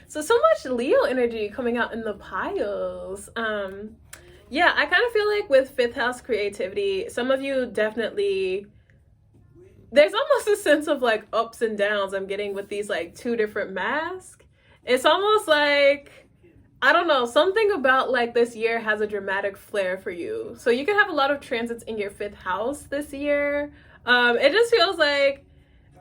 Speaker 1: So much Leo energy coming out in the piles. Yeah, I kind of feel like with 5th house creativity, some of you definitely, there's almost a sense of like ups and downs I'm getting with these like 2 different masks. It's almost like, I don't know, something about like this year has a dramatic flair for you. So you can have a lot of transits in your 5th house this year. It just feels like,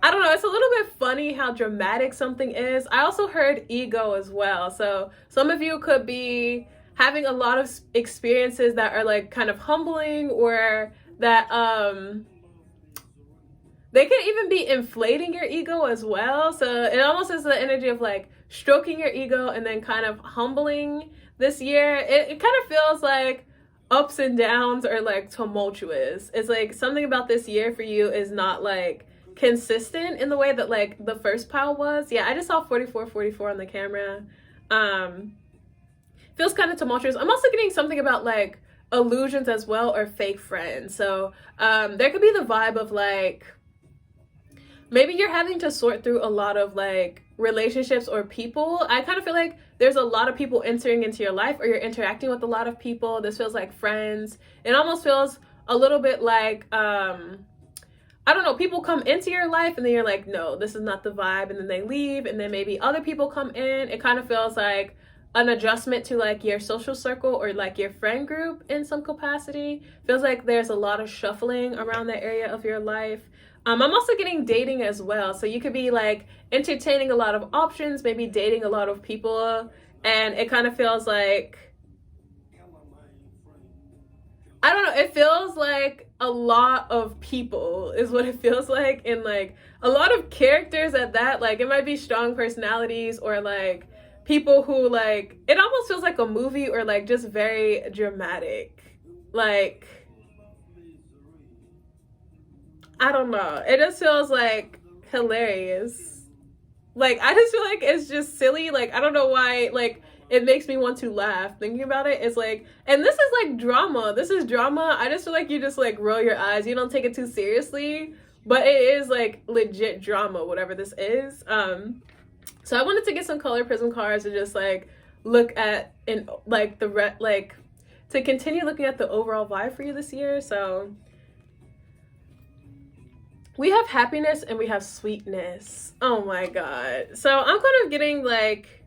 Speaker 1: I don't know, it's a little bit funny how dramatic something is. I also heard ego as well. So some of you could be having a lot of experiences that are like kind of humbling, or that they can even be inflating your ego as well. So it almost is the energy of like stroking your ego and then kind of humbling this year. It kind of feels like ups and downs are like tumultuous. It's like something about this year for you is not like consistent in the way that like the first pile was. Yeah, I just saw 4444 on the camera. Feels kind of tumultuous. I'm also getting something about like illusions as well, or fake friends. So there could be the vibe of like, maybe you're having to sort through a lot of like relationships or people. I kind of feel like there's a lot of people entering into your life, or you're interacting with a lot of people. This feels like friends. It almost feels a little bit like, I don't know, people come into your life and then you're like, no, this is not the vibe. And then they leave, and then maybe other people come in. It kind of feels like an adjustment to like your social circle or like your friend group in some capacity. Feels like there's a lot of shuffling around that area of your life. I'm also getting dating as well. So you could be like entertaining a lot of options, maybe dating a lot of people. And it kind of feels like, I don't know, it feels like a lot of people is what it feels like. And like a lot of characters at that. Like it might be strong personalities, or like people who like, it almost feels like a movie, or like just very dramatic. Like, I don't know. It just feels like hilarious. Like, I just feel like it's just silly. Like, I don't know why, like, it makes me want to laugh thinking about it. It's like, and this is like drama. This is drama. I just feel like you just like roll your eyes. You don't take it too seriously, but it is like legit drama, whatever this is. So I wanted to get some color prism cards and just like look at, in like like to continue looking at the overall vibe for you this year. So we have happiness and we have sweetness. Oh my god. So I'm kind of getting like,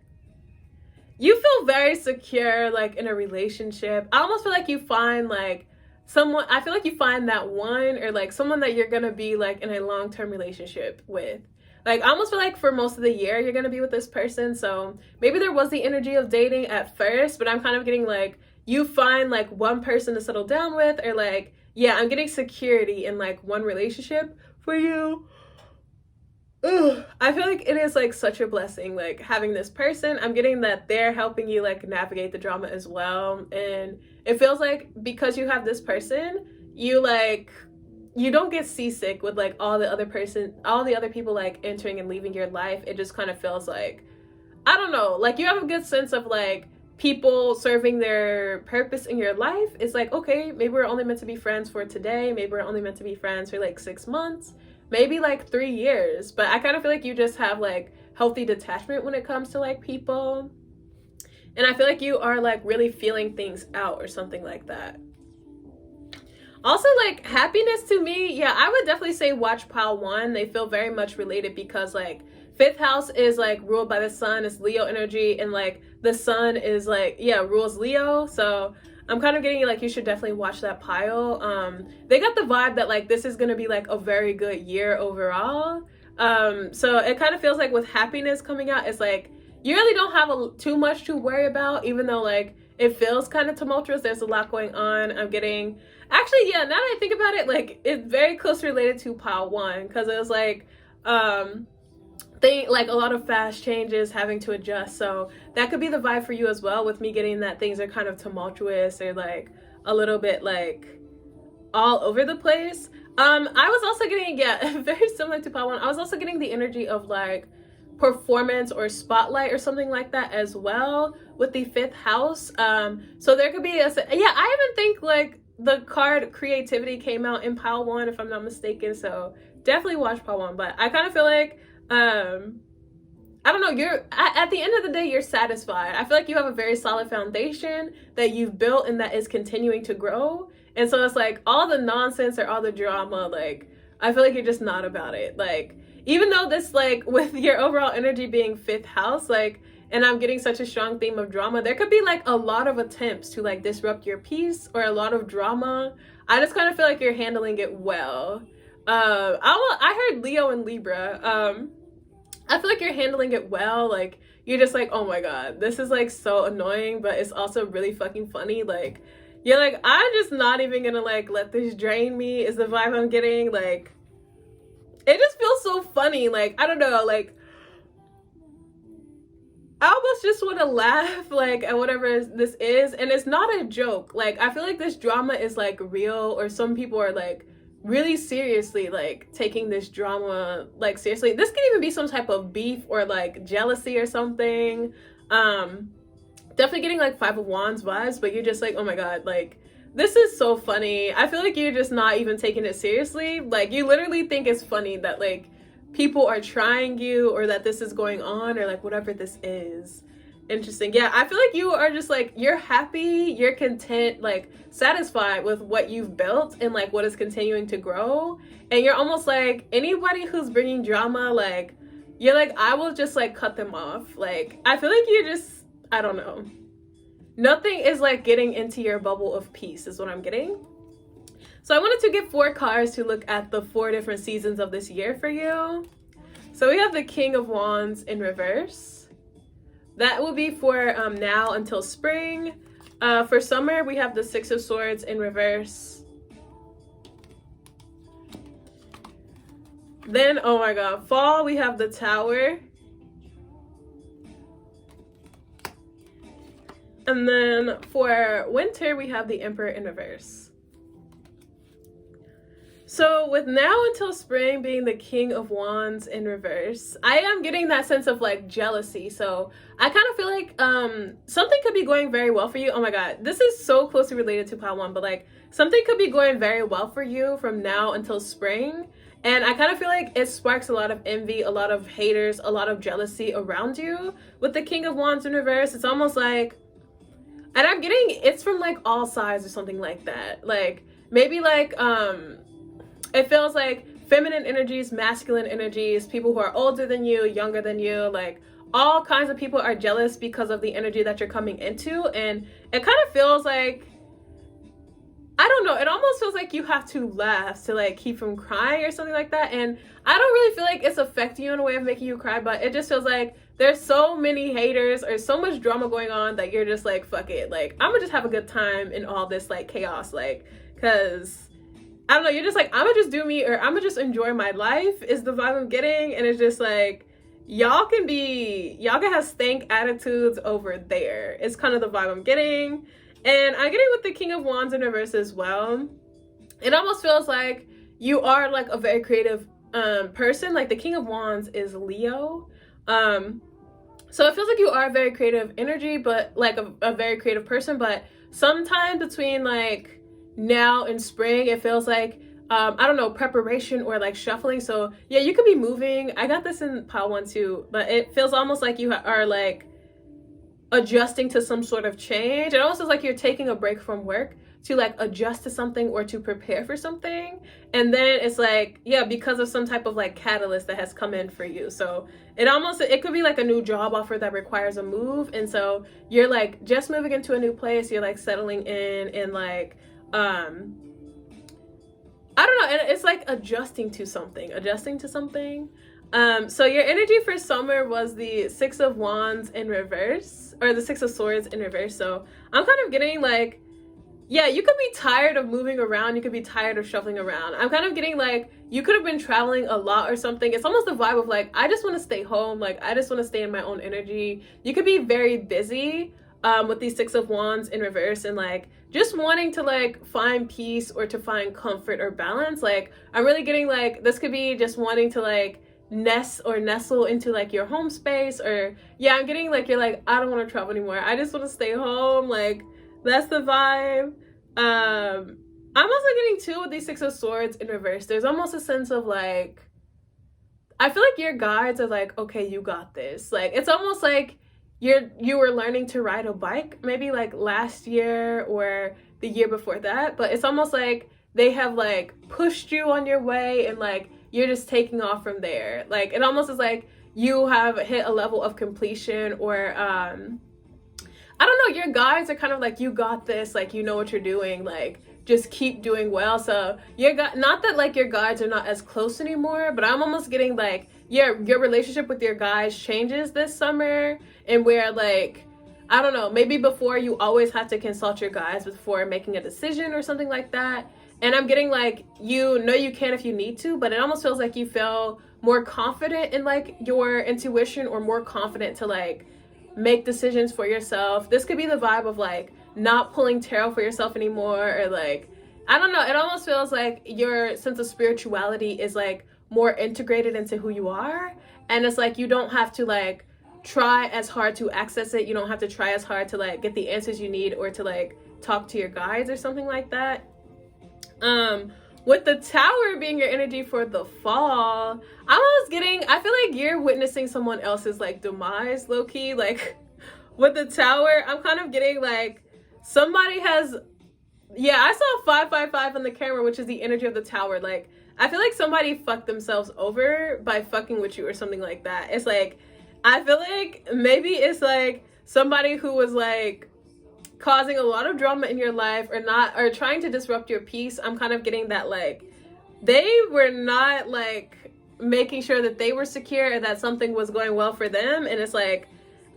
Speaker 1: you feel very secure like in a relationship. I almost feel like you find like someone, I feel like you find that one, or like someone that you're gonna be like in a long-term relationship with. Like I almost feel like for most of the year you're gonna be with this person. So maybe there was the energy of dating at first, but I'm kind of getting like you find like one person to settle down with, or like, yeah, I'm getting security in like one relationship for you. Ugh, I feel like it is like such a blessing, like having this person. I'm getting that they're helping you like navigate the drama as well. And it feels like because you have this person, you like, you don't get seasick with like all the other people like entering and leaving your life. It just kind of feels like, I don't know, like you have a good sense of like people serving their purpose in your life. It's like, okay, maybe we're only meant to be friends for today. Maybe we're only meant to be friends for like 6 months, maybe like 3 years. But I kind of feel like you just have like healthy detachment when it comes to like people. And I feel like you are like really feeling things out or something like that. Also, like happiness to me, yeah, I would definitely say watch pile 1. They feel very much related because like 5th house is like ruled by the sun, it's Leo energy, and like the sun is like, yeah, rules Leo. So I'm kind of getting like you should definitely watch that pile. They got the vibe that like this is gonna be like a very good year overall. So it kind of feels like with happiness coming out, it's like you really don't have too much to worry about, even though like it feels kind of tumultuous. There's a lot going on. I'm getting, actually, yeah, now that I think about it, like it's very closely related to pile 1, because it was like like a lot of fast changes, having to adjust. So that could be the vibe for you as well, with me getting that things are kind of tumultuous or like a little bit like all over the place. I was also getting, yeah, very similar to pile 1, I was also getting the energy of like performance or spotlight or something like that as well with the 5th house. So there could be a, yeah, I even think like the card creativity came out in pile 1 if I'm not mistaken. So definitely watch pile 1. But I kind of feel like I don't know, you're at the end of the day you're satisfied. I feel like you have a very solid foundation that you've built and that is continuing to grow. And so it's like all the nonsense or all the drama, like I feel like you're just not about it. Like even though this, like with your overall energy being 5th house, like, and I'm getting such a strong theme of drama, there could be like a lot of attempts to like disrupt your peace or a lot of drama. I just kind of feel like you're handling it well. I heard Leo and Libra. I feel like you're handling it well. Like you're just like, oh my god, this is like so annoying, but it's also really fucking funny. Like, you're like, I'm just not even gonna like let this drain me, is the vibe I'm getting. Like, it just feels so funny. Like, I don't know, like, I almost just want to laugh like at whatever this is, and it's not a joke. Like, I feel like this drama is like real, or some people are like really seriously like taking this drama like seriously. This could even be some type of beef or like jealousy or something. Definitely getting like Five of Wands vibes, but you're just like, oh my god, like, this is so funny. I feel like you're just not even taking it seriously. Like, you literally think it's funny that like people are trying you, or that this is going on, or like whatever this is. Interesting. Yeah, I feel like you are just like, you're happy, you're content, like satisfied with what you've built and like what is continuing to grow. And you're almost like, anybody who's bringing drama, like, you're like, I will just like cut them off. Like, I feel like you're just, I don't know. Nothing is like getting into your bubble of peace is what I'm getting. So I wanted to get 4 cards to look at the 4 different seasons of this year for you. So we have the King of Wands in reverse. That will be for now until spring. For summer, we have the Six of Swords in reverse. Then, oh my god, fall, we have the Tower. And then for winter, we have the Emperor in reverse. So with now until spring being the King of Wands in reverse, I am getting that sense of like jealousy. So I kind of feel like something could be going very well for you. Oh my god, this is so closely related to pile 1, but like something could be going very well for you from now until spring. And I kind of feel like it sparks a lot of envy, a lot of haters, a lot of jealousy around you. With the King of Wands in reverse, it's almost like, and I'm getting, it's from like all sides or something like that. Like, maybe like, it feels like feminine energies, masculine energies, people who are older than you, younger than you, like all kinds of people are jealous because of the energy that you're coming into. And it kind of feels like, I don't know, it almost feels like you have to laugh to like keep from crying or something like that. And I don't really feel like it's affecting you in a way of making you cry, but it just feels like there's so many haters or so much drama going on that you're just like, fuck it, like I'm gonna just have a good time in all this like chaos, like, cause I don't know, you're just like, I'm gonna just do me, or I'm gonna just enjoy my life is the vibe I'm getting. And it's just like, y'all can have stank attitudes over there. It's kind of the vibe I'm getting. And I'm getting with the King of Wands in reverse as well. It almost feels like you are like a very creative person. Like the King of Wands is Leo. So it feels like you are a very creative energy, but like a very creative person. But sometime between like now and spring, it feels like I don't know, preparation or like shuffling. So yeah, you could be moving. I got this in pile 1 too, but it feels almost like you are like adjusting to some sort of change. It almost feels like you're taking a break from work to like adjust to something or to prepare for something. And then it's like, yeah, because of some type of like catalyst that has come in for you. So it could be like a new job offer that requires a move. And so you're like just moving into a new place, you're like settling in and like, I don't know, and it's like adjusting to something. So your energy for summer was the Six of Wands in reverse, or the Six of Swords in reverse. So I'm kind of getting like, yeah, you could be tired of moving around, you could be tired of shuffling around. I'm kind of getting like, you could have been traveling a lot or something. It's almost the vibe of like, I just want to stay home, like I just want to stay in my own energy. You could be very busy with these Six of Wands in reverse, and like just wanting to like find peace or to find comfort or balance. Like I'm really getting like, this could be just wanting to like nestle into like your home space, or yeah, I'm getting like, you're like, I don't want to travel anymore, I just want to stay home. Like that's the vibe. I'm also getting too with these Six of Swords in reverse, there's almost a sense of like, I feel like your guides are like, okay, you got this. Like it's almost like you were learning to ride a bike maybe like last year or the year before that, but it's almost like they have like pushed you on your way and like you're just taking off from there. Like it almost is like you have hit a level of completion, or I don't know, your guides are kind of like, you got this, like you know what you're doing, like just keep doing well. So not that like your guides are not as close anymore, but I'm almost getting like your relationship with your guys changes this summer, and where like, I don't know, maybe before you always have to consult your guys before making a decision or something like that. And I'm getting like, you know you can if you need to, but it almost feels like you feel more confident in like your intuition, or more confident to like make decisions for yourself. This could be the vibe of like not pulling tarot for yourself anymore, or like, I don't know, it almost feels like your sense of spirituality is like more integrated into who you are. And it's like you don't have to like try as hard to access it. You don't have to try as hard to like get the answers you need, or to like talk to your guides or something like that. With the Tower being your energy for the fall, I feel like you're witnessing someone else's like demise, low-key. Like with the Tower, I'm kind of getting like somebody has, yeah, I saw 555 on the camera, which is the energy of the Tower. Like I feel like somebody fucked themselves over by fucking with you or something like that. It's like, I feel like maybe it's like somebody who was like causing a lot of drama in your life, or trying to disrupt your peace. I'm kind of getting that like they were not like making sure that they were secure and that something was going well for them. And it's like,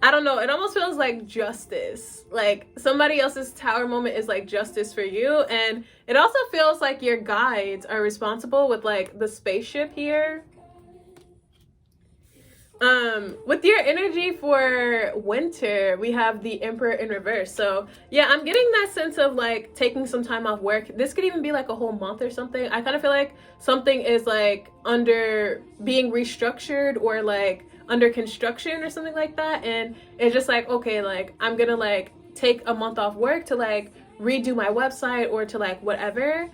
Speaker 1: I don't know, it almost feels like justice. Like somebody else's Tower moment is like justice for you. And it also feels like your guides are responsible with like the spaceship here. With your energy for winter, we have the Emperor in reverse. So yeah, I'm getting that sense of like taking some time off work. This could even be like a whole month or something. I kind of feel like something is like under being restructured, or like under construction or something like that. And it's just like, okay, like I'm gonna like take a month off work to like redo my website, or to like whatever.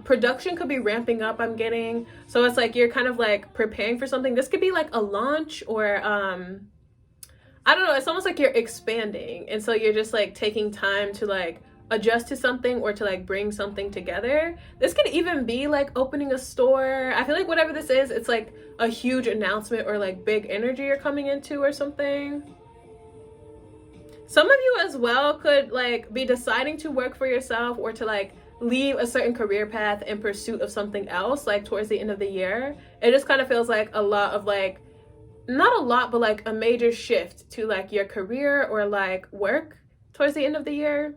Speaker 1: Production could be ramping up, I'm getting. So it's like you're kind of like preparing for something. This could be like a launch, or I don't know, it's almost like you're expanding, and so you're just like taking time to like adjust to something, or to like bring something together. This could even be like opening a store. I feel like whatever this is, it's like a huge announcement, or like big energy you're coming into or something. Some of you as well could like be deciding to work for yourself, or to like leave a certain career path in pursuit of something else, like towards the end of the year. It just kind of feels like a lot of like, not a lot, but like a major shift to like your career, or like work towards the end of the year.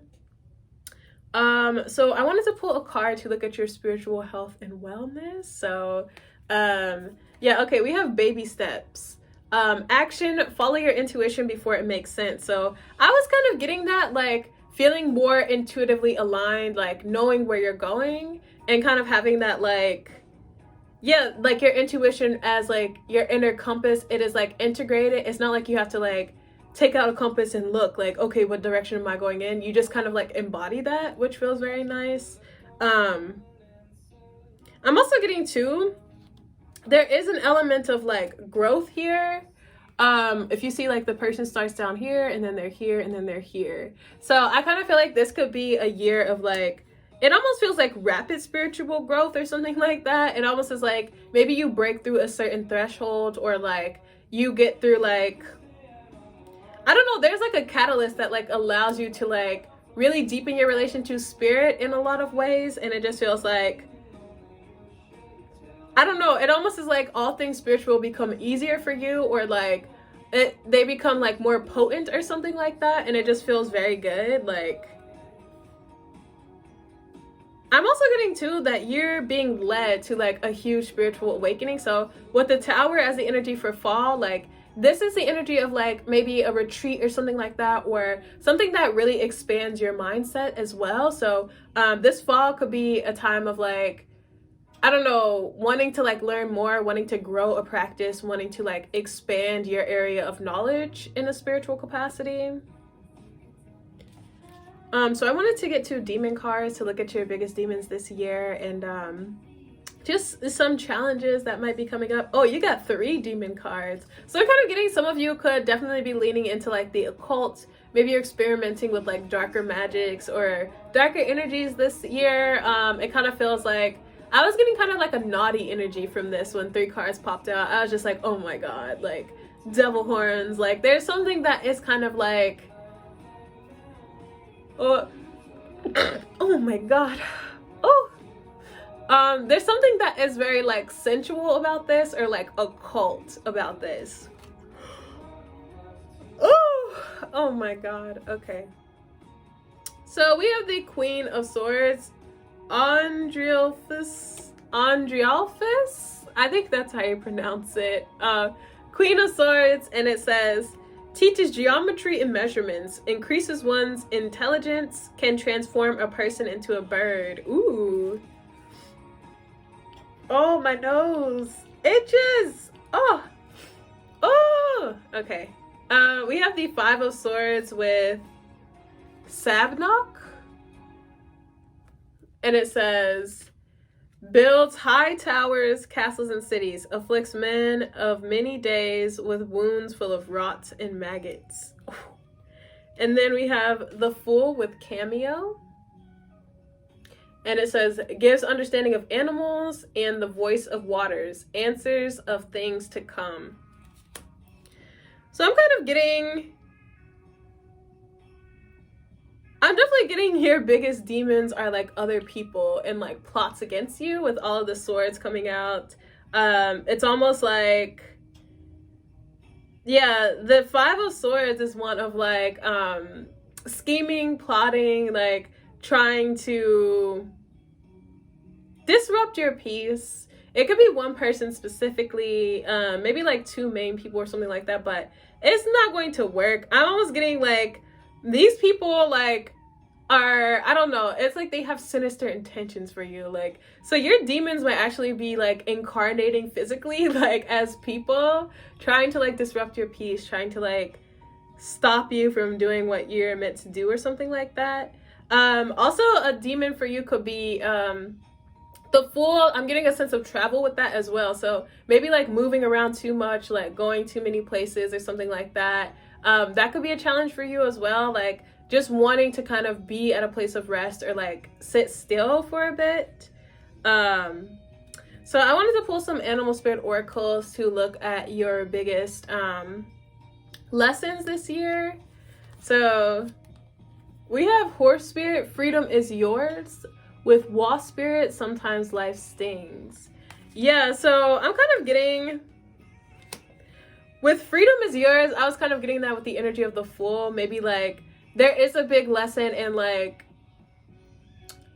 Speaker 1: So I wanted to pull a card to look at your spiritual health and wellness. So yeah, okay, we have baby steps. Action, follow your intuition before it makes sense. So I was kind of getting that like feeling more intuitively aligned, like knowing where you're going, and kind of having that like, yeah, like your intuition as like your inner compass. It is like integrated. It's not like you have to like take out a compass and look like, okay, what direction am I going in? You just kind of like embody that, which feels very nice. I'm also getting too, there is an element of like growth here. If you see like the person starts down here, and then they're here, and then they're here. So I kind of feel like this could be a year of like, it almost feels like rapid spiritual growth or something like that. It almost is like maybe you break through a certain threshold, or like you get through like, I don't know, there's like a catalyst that like allows you to like really deepen your relation to spirit in a lot of ways. And it just feels like, I don't know, it almost is like all things spiritual become easier for you, or like they become like more potent or something like that. And it just feels very good. Like I'm also getting too that you're being led to like a huge spiritual awakening. So with the Tower as the energy for fall, like this is the energy of like maybe a retreat or something like that, or something that really expands your mindset as well. So this fall could be a time of like, I don't know, wanting to like learn more, wanting to grow a practice, wanting to like expand your area of knowledge in a spiritual capacity. So I wanted to get 2 demon cards to look at your biggest demons this year, and just some challenges that might be coming up. Oh, you got 3 demon cards. So I'm kind of getting, some of you could definitely be leaning into like the occult. Maybe you're experimenting with like darker magics or darker energies this year. It kind of feels like, I was getting kind of like a naughty energy from this when 3 cards popped out. I was just like, oh my god, like devil horns. Like there's something that is kind of like, oh, oh my god. Oh, There's something that is very like sensual about this, or like occult about this. Oh my god. Okay. So we have the Queen of Swords, Andrealphus. I think that's how you pronounce it. Queen of Swords, and it says, teaches geometry and measurements, increases one's intelligence, can transform a person into a bird. Ooh. Oh, my nose itches. Oh. Okay. We have the Five of Swords with Sabnock, and it says, builds high towers, castles, and cities, afflicts men of many days with wounds full of rots and maggots. And then we have the Fool with Cameo, and it says, gives understanding of animals and the voice of waters, answers of things to come. So I'm definitely getting your biggest demons are like other people and like plots against you, with all of the swords coming out. It's almost like, yeah, the Five of Swords is one of like scheming, plotting, like trying to disrupt your peace. It could be one person specifically, maybe like two main people or something like that, but it's not going to work. I'm almost getting like, these people like are, I don't know, it's like they have sinister intentions for you. Like, so your demons might actually be like incarnating physically, like as people, trying to like disrupt your peace, trying to like stop you from doing what you're meant to do or something like that. Also a demon for you could be the Fool. I'm getting a sense of travel with that as well. So maybe like moving around too much, like going too many places or something like that. That could be a challenge for you as well. Like just wanting to kind of be at a place of rest or like sit still for a bit. So I wanted to pull some animal spirit oracles to look at your biggest lessons this year. So we have Horse Spirit, freedom is yours. With Wasp Spirit, sometimes life stings. Yeah, so I'm kind of getting, with freedom is yours, I was kind of getting that with the energy of the Fool. Maybe like there is a big lesson in like,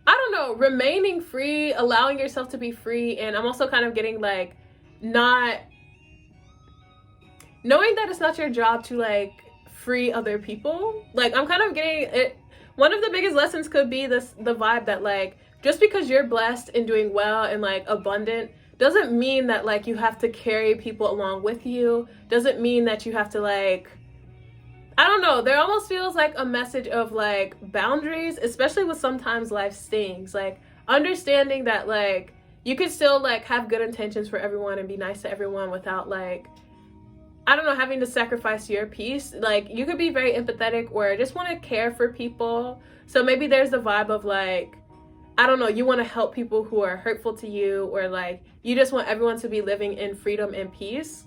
Speaker 1: I don't know, remaining free, allowing yourself to be free. And I'm also kind of getting like, not knowing that it's not your job to like free other people. Like I'm kind of getting it. One of the biggest lessons could be the vibe that like, just because you're blessed and doing well and like abundant doesn't mean that like you have to carry people along with you. Doesn't mean that you have to like, I don't know, there almost feels like a message of like boundaries, especially with sometimes life stings. Like understanding that like you can still like have good intentions for everyone and be nice to everyone without like, I don't know, having to sacrifice your peace. Like you could be very empathetic or just want to care for people. So maybe there's the vibe of like, I don't know, you want to help people who are hurtful to you, or like you just want everyone to be living in freedom and peace.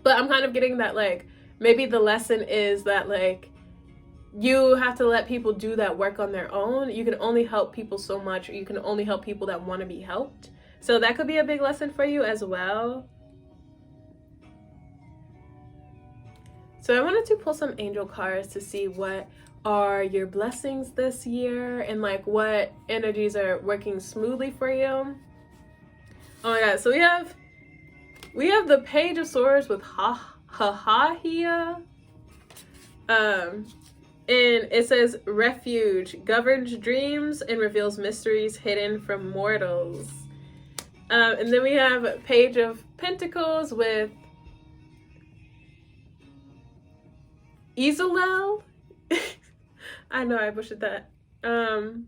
Speaker 1: But I'm kind of getting that like maybe the lesson is that like you have to let people do that work on their own. You can only help people so much, or you can only help people that want to be helped. So that could be a big lesson for you as well. So I wanted to pull some angel cards to see what are your blessings this year and like what energies are working smoothly for you. Oh my god, so we have the Page of Swords with Hiiiii. And it says refuge, governs dreams and reveals mysteries hidden from mortals. And then we have Page of Pentacles with Isolel. I know I butchered that. And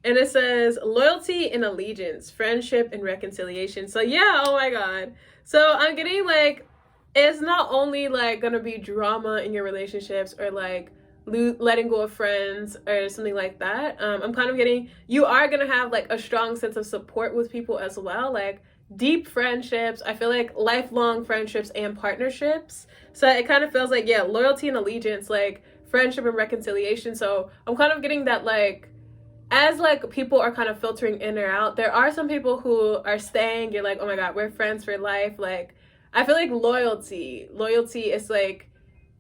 Speaker 1: it says loyalty and allegiance, friendship and reconciliation. So yeah, oh my god. So I'm getting like, it's not only like gonna be drama in your relationships or like letting go of friends or something like that. I'm kind of getting, you are gonna have like a strong sense of support with people as well, like deep friendships. I feel like lifelong friendships and partnerships. So it kind of feels like, yeah, loyalty and allegiance, like friendship and reconciliation. So I'm kind of getting that like as like people are kind of filtering in or out, there are some people who are staying. You're like, oh my god, we're friends for life. Like, I feel like loyalty is like,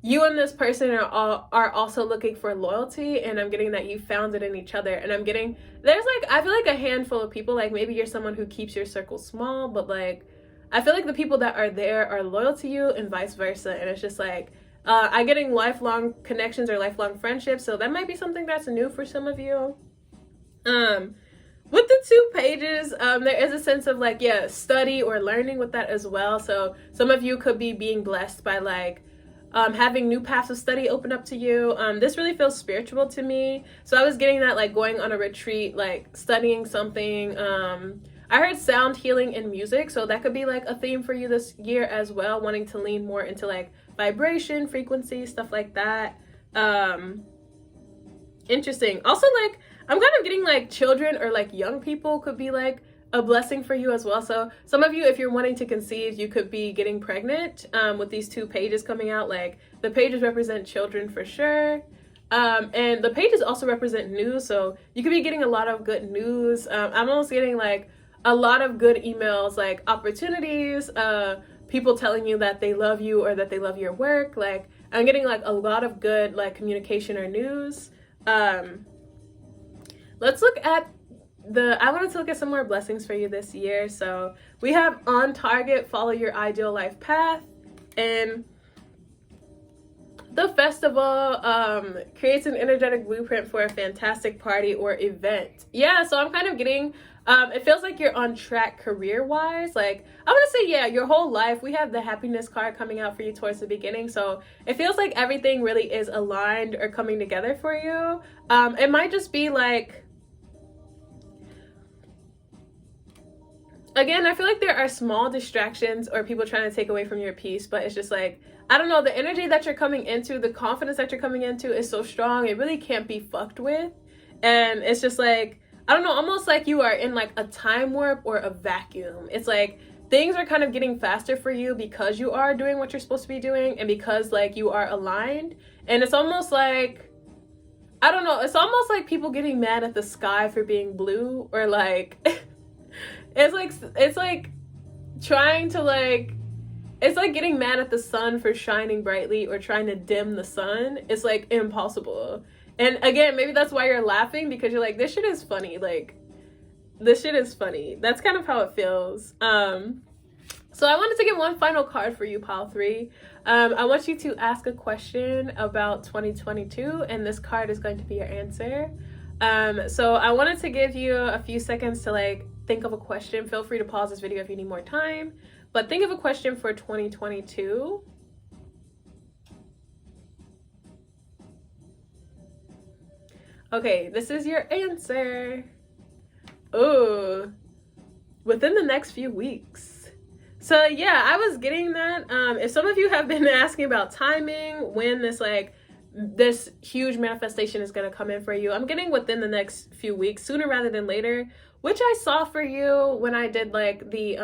Speaker 1: you and this person are also looking for loyalty, and I'm getting that you found it in each other. And I'm getting, there's like, I feel like a handful of people, like maybe you're someone who keeps your circle small, but like I feel like the people that are there are loyal to you and vice versa. And it's just like, I'm getting lifelong connections or lifelong friendships, so that might be something that's new for some of you. With the 2 pages, there is a sense of like, yeah, study or learning with that as well. So some of you could be being blessed by like having new paths of study open up to you. This really feels spiritual to me. So I was getting that like going on a retreat, like studying something. I heard sound healing and music, so that could be like a theme for you this year as well, wanting to lean more into like vibration, frequency, stuff like that. Interesting. Also, like, I'm kind of getting like children or like young people could be like a blessing for you as well. So some of you, if you're wanting to conceive, you could be getting pregnant with these 2 pages coming out. Like, the pages represent children for sure. And the pages also represent news, so you could be getting a lot of good news. I'm almost getting like a lot of good emails, like opportunities, people telling you that they love you or that they love your work. Like, I'm getting like a lot of good like communication or news. Let's look at I wanted to look at some more blessings for you this year. So we have on target, follow your ideal life path, and the festival creates an energetic blueprint for a fantastic party or event. Yeah, so I'm kind of getting, it feels like you're on track career-wise. Like, I want to say, yeah, your whole life. We have the happiness card coming out for you towards the beginning. So it feels like everything really is aligned or coming together for you. It might just be like, again, I feel like there are small distractions or people trying to take away from your peace, but it's just like, I don't know, the energy that you're coming into, the confidence that you're coming into is so strong, it really can't be fucked with. And it's just like, I don't know, almost like you are in like a time warp or a vacuum. It's like things are kind of getting faster for you because you are doing what you're supposed to be doing and because like you are aligned. And it's almost like, I don't know, it's almost like people getting mad at the sky for being blue, or like it's like trying to like, it's like getting mad at the sun for shining brightly or trying to dim the sun. It's like impossible. And again, maybe that's why you're laughing, because you're like, this shit is funny. Like, this shit is funny. That's kind of how it feels. So I wanted to get one final card for you, pile 3. I want you to ask a question about 2022, and this card is going to be your answer. So I wanted to give you a few seconds to like think of a question. Feel free to pause this video if you need more time, but think of a question for 2022. Okay, this is your answer. Oh, within the next few weeks. So yeah, I was getting that. If some of you have been asking about timing, when this huge manifestation is going to come in for you, I'm getting within the next few weeks, sooner rather than later, which I saw for you when I did like the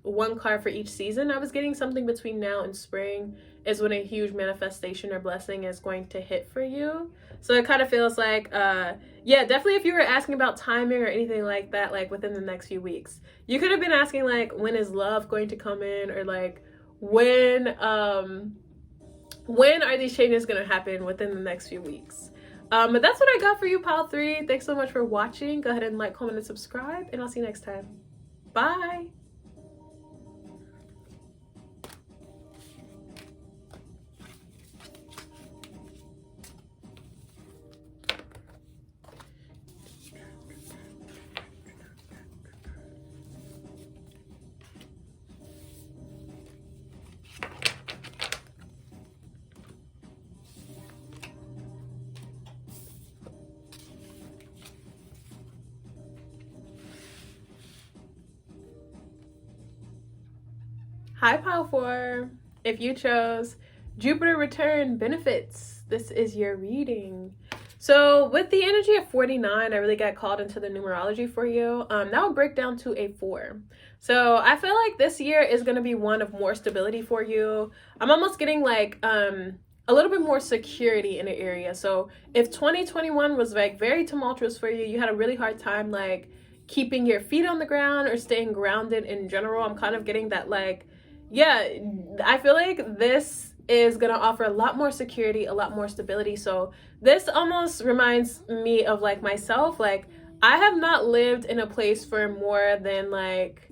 Speaker 1: one card for each season. I was getting something between now and spring is when a huge manifestation or blessing is going to hit for you. So it kind of feels like, yeah, definitely if you were asking about timing or anything like that, like within the next few weeks, you could have been asking like, when is love going to come in, or like when are these changes going to happen within the next few weeks. But that's what I got for you, pile 3. Thanks so much for watching. Go ahead and like, comment, and subscribe, and I'll see you next time. Bye. Hi, pile 4. If you chose Jupiter return benefits, this is your reading. So with the energy of 49, I really got called into the numerology for you. That would break down to a 4. So I feel like this year is going to be one of more stability for you. I'm almost getting like a little bit more security in the area. So if 2021 was like very tumultuous for you, you had a really hard time like keeping your feet on the ground or staying grounded in general, I'm kind of getting that like, yeah, I feel like this is gonna offer a lot more security, a lot more stability. So this almost reminds me of like myself. Like I have not lived in a place for more than like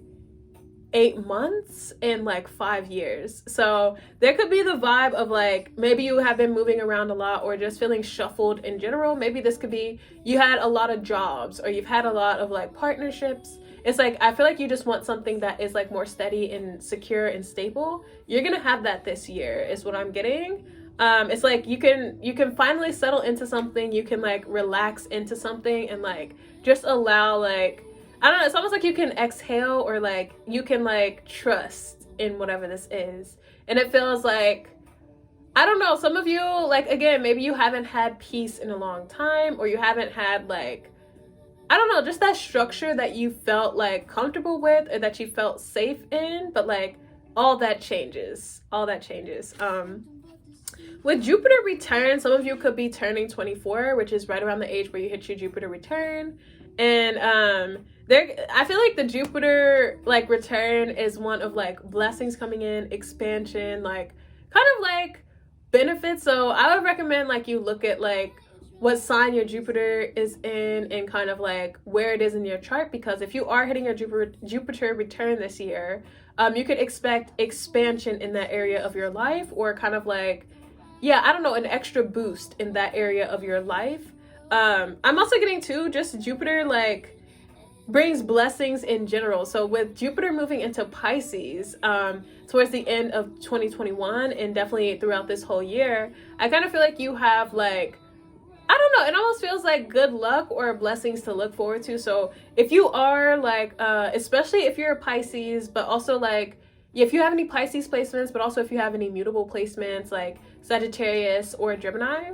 Speaker 1: 8 months in like 5 years. So there could be the vibe of like maybe you have been moving around a lot or just feeling shuffled in general. Maybe this could be you had a lot of jobs or you've had a lot of like partnerships. It's like I feel like you just want something that is like more steady and secure and stable. You're gonna have that this year is what I'm getting. It's like you can finally settle into something, you can like relax into something and like just allow like, I don't know, it's almost like you can exhale or like you can like trust in whatever this is. And it feels like, I don't know, some of you, like again, maybe you haven't had peace in a long time or you haven't had like, I don't know, just that structure that you felt like comfortable with or that you felt safe in, but like all that changes. All that changes. With Jupiter return, some of you could be turning 24, which is right around the age where you hit your Jupiter return. And I feel like the Jupiter like return is one of like blessings coming in, expansion, like kind of like benefits. So I would recommend like you look at like what sign your Jupiter is in and kind of like where it is in your chart, because if you are hitting your Jupiter return this year, you could expect expansion in that area of your life, or kind of like, yeah, I don't know, an extra boost in that area of your life. I'm also getting too, just Jupiter like brings blessings in general. So with Jupiter moving into Pisces towards the end of 2021 and definitely throughout this whole year, I kind of feel like you have like, I don't know, it almost feels like good luck or blessings to look forward to. So if you are like, especially if you're a Pisces, but also like, if you have any Pisces placements, but also if you have any mutable placements like Sagittarius or Gemini,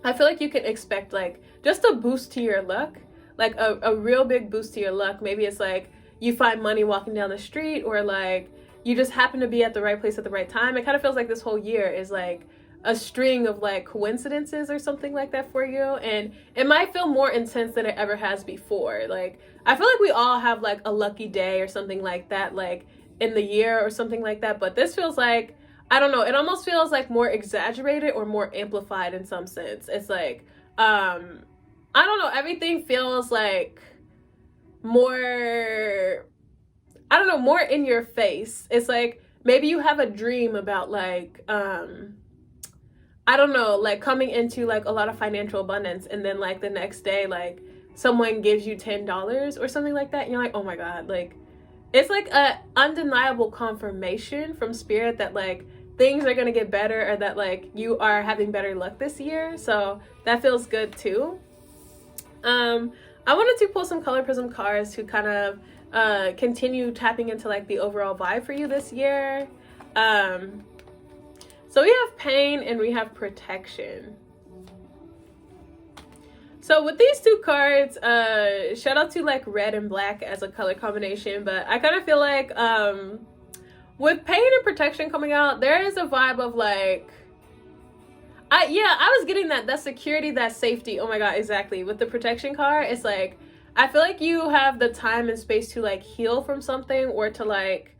Speaker 1: I feel like you can expect like just a boost to your luck, like a real big boost to your luck. Maybe it's like you find money walking down the street, or like you just happen to be at the right place at the right time. It kind of feels like this whole year is like a string of like coincidences or something like that for you, and it might feel more intense than it ever has before. Like I feel like we all have like a lucky day or something like that, like in the year or something like that, but this feels like, I don't know, it almost feels like more exaggerated or more amplified in some sense. It's like I don't know, everything feels like more, I don't know, more in your face. It's like maybe you have a dream about like I don't know, like coming into like a lot of financial abundance, and then like the next day like someone gives you $10 or something like that, and you're like, oh my god, like it's like a undeniable confirmation from spirit that like things are gonna get better, or that like you are having better luck this year. So that feels good too. I wanted to pull some color prism cards to kind of continue tapping into like the overall vibe for you this year. So we have pain and we have protection. So with these two cards, shout out to like red and black as a color combination, but I kind of feel like with pain and protection coming out, there is a vibe of like, I was getting that security, that safety. Oh my god, exactly. With the protection card, it's like I feel like you have the time and space to like heal from something, or to like,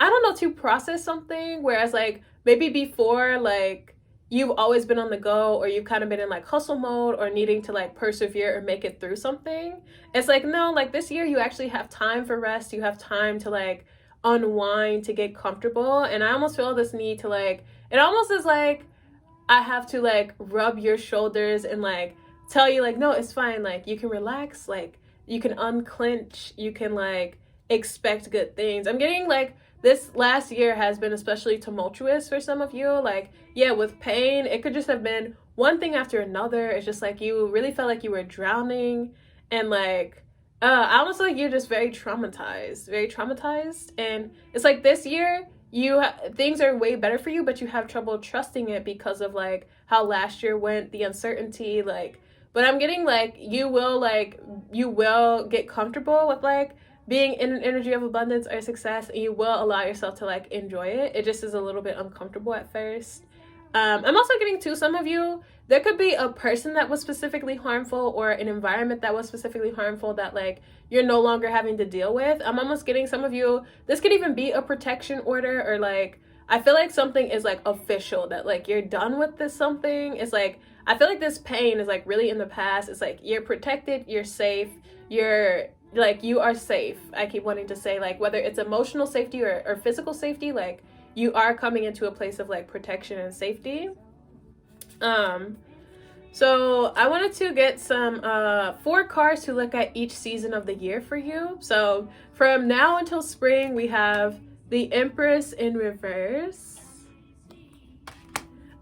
Speaker 1: I don't know, to process something. Whereas like maybe before, like you've always been on the go, or you've kind of been in like hustle mode, or needing to like persevere or make it through something. It's like, no, like this year you actually have time for rest. You have time to like unwind, to get comfortable. And I almost feel this need to like, it almost is like I have to like rub your shoulders and like tell you like, no, it's fine. Like you can relax, like you can unclench, you can like expect good things. I'm getting like this last year has been especially tumultuous for some of you. Like, yeah, with pain, it could just have been one thing after another. It's just like you really felt like you were drowning, and like I almost feel like you're just very traumatized. And it's like this year things are way better for you, but you have trouble trusting it because of like how last year went, the uncertainty, like, but I'm getting like you will get comfortable with like being in an energy of abundance or success, and you will allow yourself to like enjoy it. It just is a little bit uncomfortable at first. I'm also getting to some of you, there could be a person that was specifically harmful or an environment that was specifically harmful that like you're no longer having to deal with. I'm almost getting some of you, this could even be a protection order, or like I feel like something is like official, that like you're done with this something. It's like I feel like this pain is like really in the past. It's like you're protected, you're safe, you're like you are safe. I keep wanting to say like whether it's emotional safety or physical safety, like you are coming into a place of like protection and safety. So I wanted to get some 4 cards to look at each season of the year for you. So from now until spring, we have the Empress in reverse.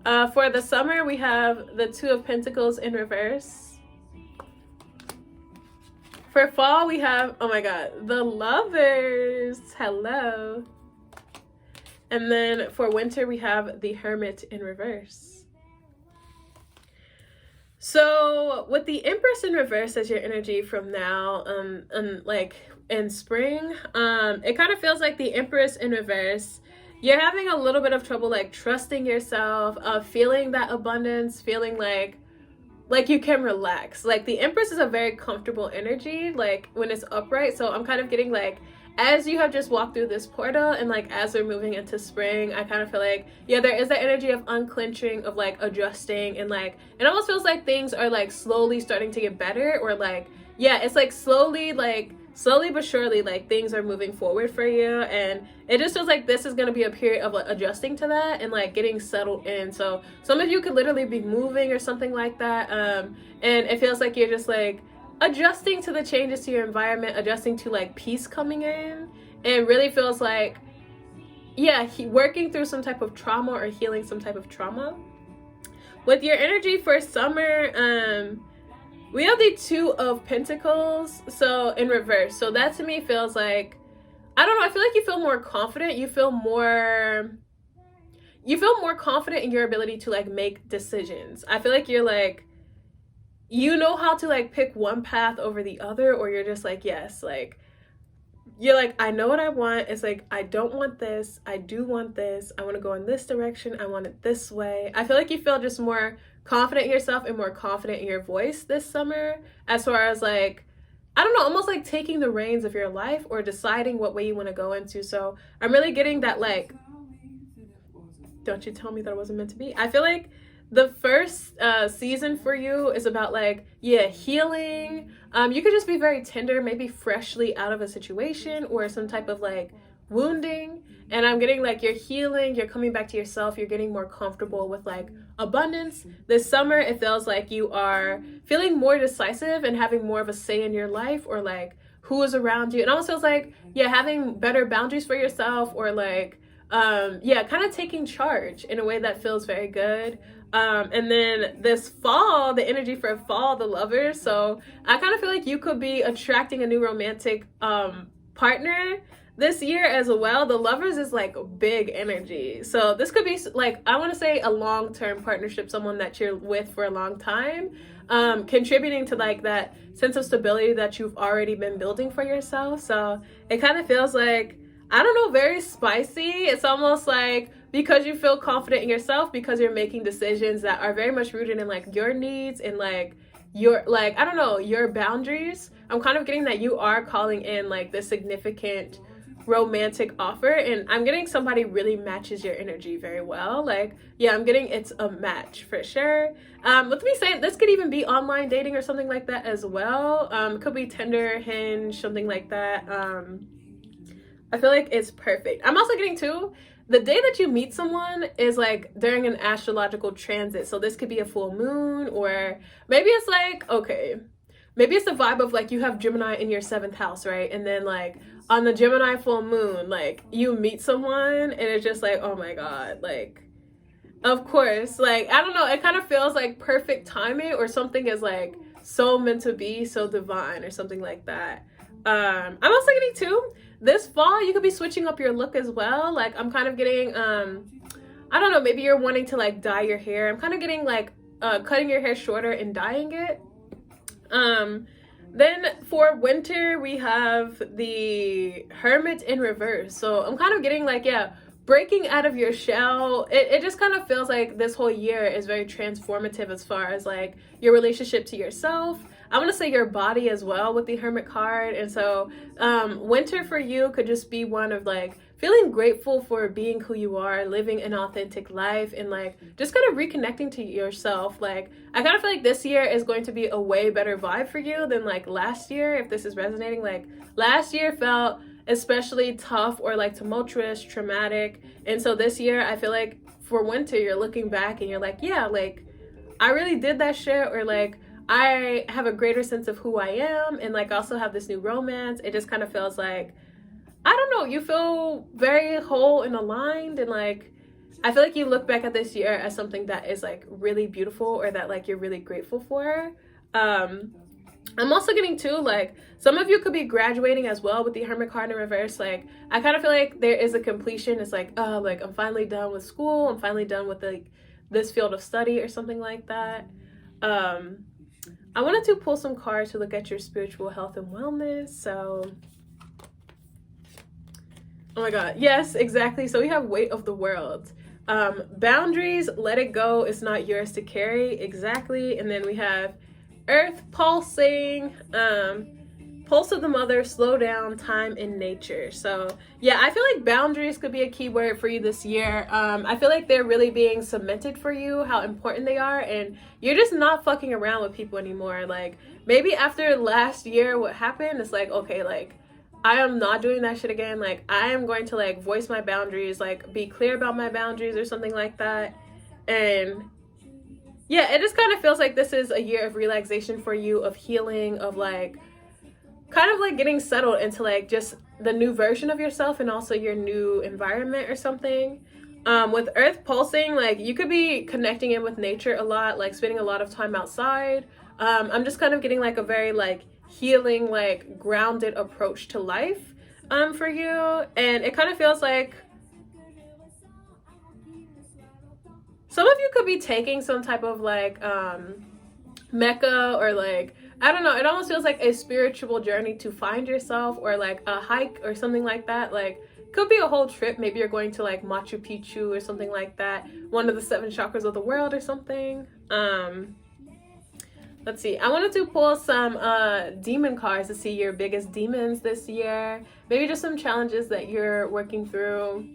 Speaker 1: For the summer, we have the 2 of Pentacles in reverse. For fall, we have, oh my god, the Lovers. Hello. And then for winter, we have the Hermit in reverse. So with the Empress in reverse as your energy from now and like in spring, it kind of feels like the Empress in reverse, you're having a little bit of trouble like trusting yourself, feeling that abundance, feeling like you can relax. Like the Empress is a very comfortable energy like when it's upright. So I'm kind of getting like as you have just walked through this portal and like as we're moving into spring, I kind of feel like yeah, there is that energy of unclenching, of like adjusting, and like it almost feels like things are like slowly starting to get better, or like yeah, it's like slowly but surely like things are moving forward for you, and it just feels like this is going to be a period of like, adjusting to that and like getting settled in. So some of you could literally be moving or something like that, and it feels like you're just like adjusting to the changes to your environment, adjusting to like peace coming in, and really feels like yeah, working through some type of trauma or healing some type of trauma. With your energy for summer, we have the 2 of Pentacles, so in reverse. So that to me feels like, I don't know, I feel like you feel more confident. You feel more confident in your ability to like make decisions. I feel like you're like, you know how to like pick one path over the other, or you're just like, yes, like you're like, I know what I want. It's like, I don't want this, I do want this, I want to go in this direction, I want it this way. I feel like you feel just more confident in yourself and more confident in your voice this summer, as far as like, I don't know, almost like taking the reins of your life or deciding what way you want to go into. So I'm really getting that like, don't you tell me that it wasn't meant to be. I feel like the first season for you is about like, yeah, healing. You could just be very tender, maybe freshly out of a situation or some type of like wounding. And I'm getting like you're healing, you're coming back to yourself, you're getting more comfortable with like abundance. This summer, it feels like you are feeling more decisive and having more of a say in your life, or like who is around you. It almost feels like, yeah, having better boundaries for yourself, or like, yeah, kind of taking charge in a way that feels very good. And then this fall, the energy for fall, the Lovers. So I kind of feel like you could be attracting a new romantic partner this year as well. The Lovers is like big energy. So this could be like, I want to say a long-term partnership, someone that you're with for a long time, contributing to like that sense of stability that you've already been building for yourself. So it kind of feels like, I don't know, very spicy. It's almost like because you feel confident in yourself, because you're making decisions that are very much rooted in like your needs and like your, like, I don't know, your boundaries. I'm kind of getting that you are calling in like this significant romantic offer, and I'm getting somebody really matches your energy very well. Like, yeah, I'm getting it's a match for sure. With me saying this could even be online dating or something like that as well. Could be Tinder, Hinge, something like that. I feel like it's perfect. I'm also getting too, the day that you meet someone is like during an astrological transit. So this could be a full moon, or maybe it's like, okay, maybe it's the vibe of like you have Gemini in your 7th house, right? And then like on the Gemini full moon, like you meet someone and it's just like, oh my God, like, of course, like, I don't know, it kind of feels like perfect timing, or something is like so meant to be, so divine, or something like that. I'm also getting too, this fall you could be switching up your look as well. Like I'm kind of getting I don't know, maybe you're wanting to like dye your hair. I'm kind of getting like cutting your hair shorter and dyeing it. Then for winter we have the Hermit in reverse. So I'm kind of getting like, yeah, breaking out of your shell. It just kind of feels like this whole year is very transformative as far as like your relationship to yourself. I want to say your body as well with the Hermit card. And so winter for you could just be one of like feeling grateful for being who you are, living an authentic life, and like just kind of reconnecting to yourself. Like I kind of feel like this year is going to be a way better vibe for you than like last year, if this is resonating. Like last year felt especially tough or like tumultuous, traumatic. And so this year I feel like for winter you're looking back and you're like, yeah, like I really did that shit, or like I have a greater sense of who I am, and like also have this new romance. It just kind of feels like, I don't know, you feel very whole and aligned, and like I feel like you look back at this year as something that is like really beautiful, or that like you're really grateful for. I'm also getting too, like, some of you could be graduating as well with the Hermit card in reverse. Like, I kind of feel like there is a completion. It's like, oh, like, I'm finally done with school. I'm finally done with, like, this field of study or something like that. I wanted to pull some cards to look at your spiritual health and wellness. So, oh my God. Yes, exactly. So we have weight of the world. Boundaries, let it go. It's not yours to carry. Exactly. And then we have Earth pulsing, pulse of the mother, slow down, time in nature. So yeah, I feel like boundaries could be a key word for you this year. I feel like they're really being cemented for you, how important they are, and you're just not fucking around with people anymore. Like maybe after last year, what happened, it's like, okay, like I am not doing that shit again. Like I am going to like voice my boundaries, like be clear about my boundaries or something like that. And yeah, it just kind of feels like this is a year of relaxation for you, of healing, of like kind of like getting settled into like just the new version of yourself, and also your new environment or something. With Earth pulsing, like you could be connecting in with nature a lot, like spending a lot of time outside. I'm just kind of getting like a very like healing, like grounded approach to life for you. And it kind of feels like some of you could be taking some type of like Mecca, or like, I don't know, it almost feels like a spiritual journey to find yourself, or like a hike or something like that. Like could be a whole trip. Maybe you're going to like Machu Picchu or something like that, one of the 7 chakras of the world or something. Let's see, I wanted to pull some demon cards to see your biggest demons this year, maybe just some challenges that you're working through.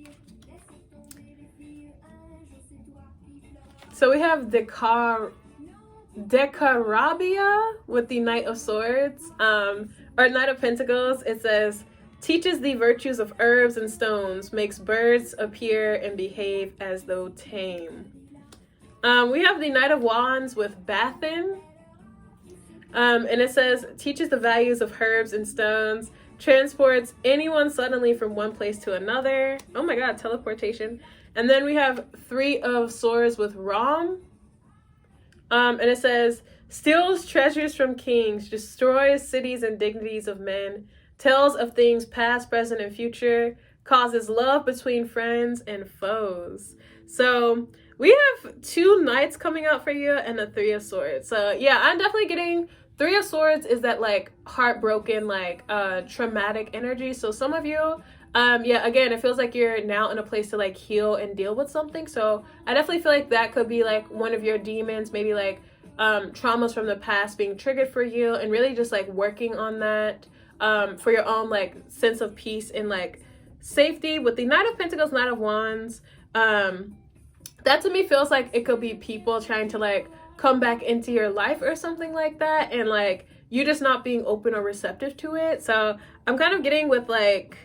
Speaker 1: So we have Decarabia with the Knight of Swords, or Knight of Pentacles. It says, teaches the virtues of herbs and stones, makes birds appear and behave as though tame. We have the Knight of Wands with Bathin. And it says, teaches the values of herbs and stones, transports anyone suddenly from one place to another. Oh my God, teleportation. And then we have 3 of Swords with Ram. And it says, steals treasures from kings, destroys cities and dignities of men, tells of things past, present, and future, causes love between friends and foes. So we have 2 Knights coming out for you and a 3 of Swords. So yeah, I'm definitely getting 3 of Swords is that like heartbroken, like traumatic energy. So some of you, yeah, again, it feels like you're now in a place to like heal and deal with something. So I definitely feel like that could be like one of your demons, maybe like traumas from the past being triggered for you, and really just like working on that for your own like sense of peace and like safety. With the Knight of Pentacles, Knight of Wands, that to me feels like it could be people trying to like come back into your life or something like that, and like you just not being open or receptive to it. So I'm kind of getting with like,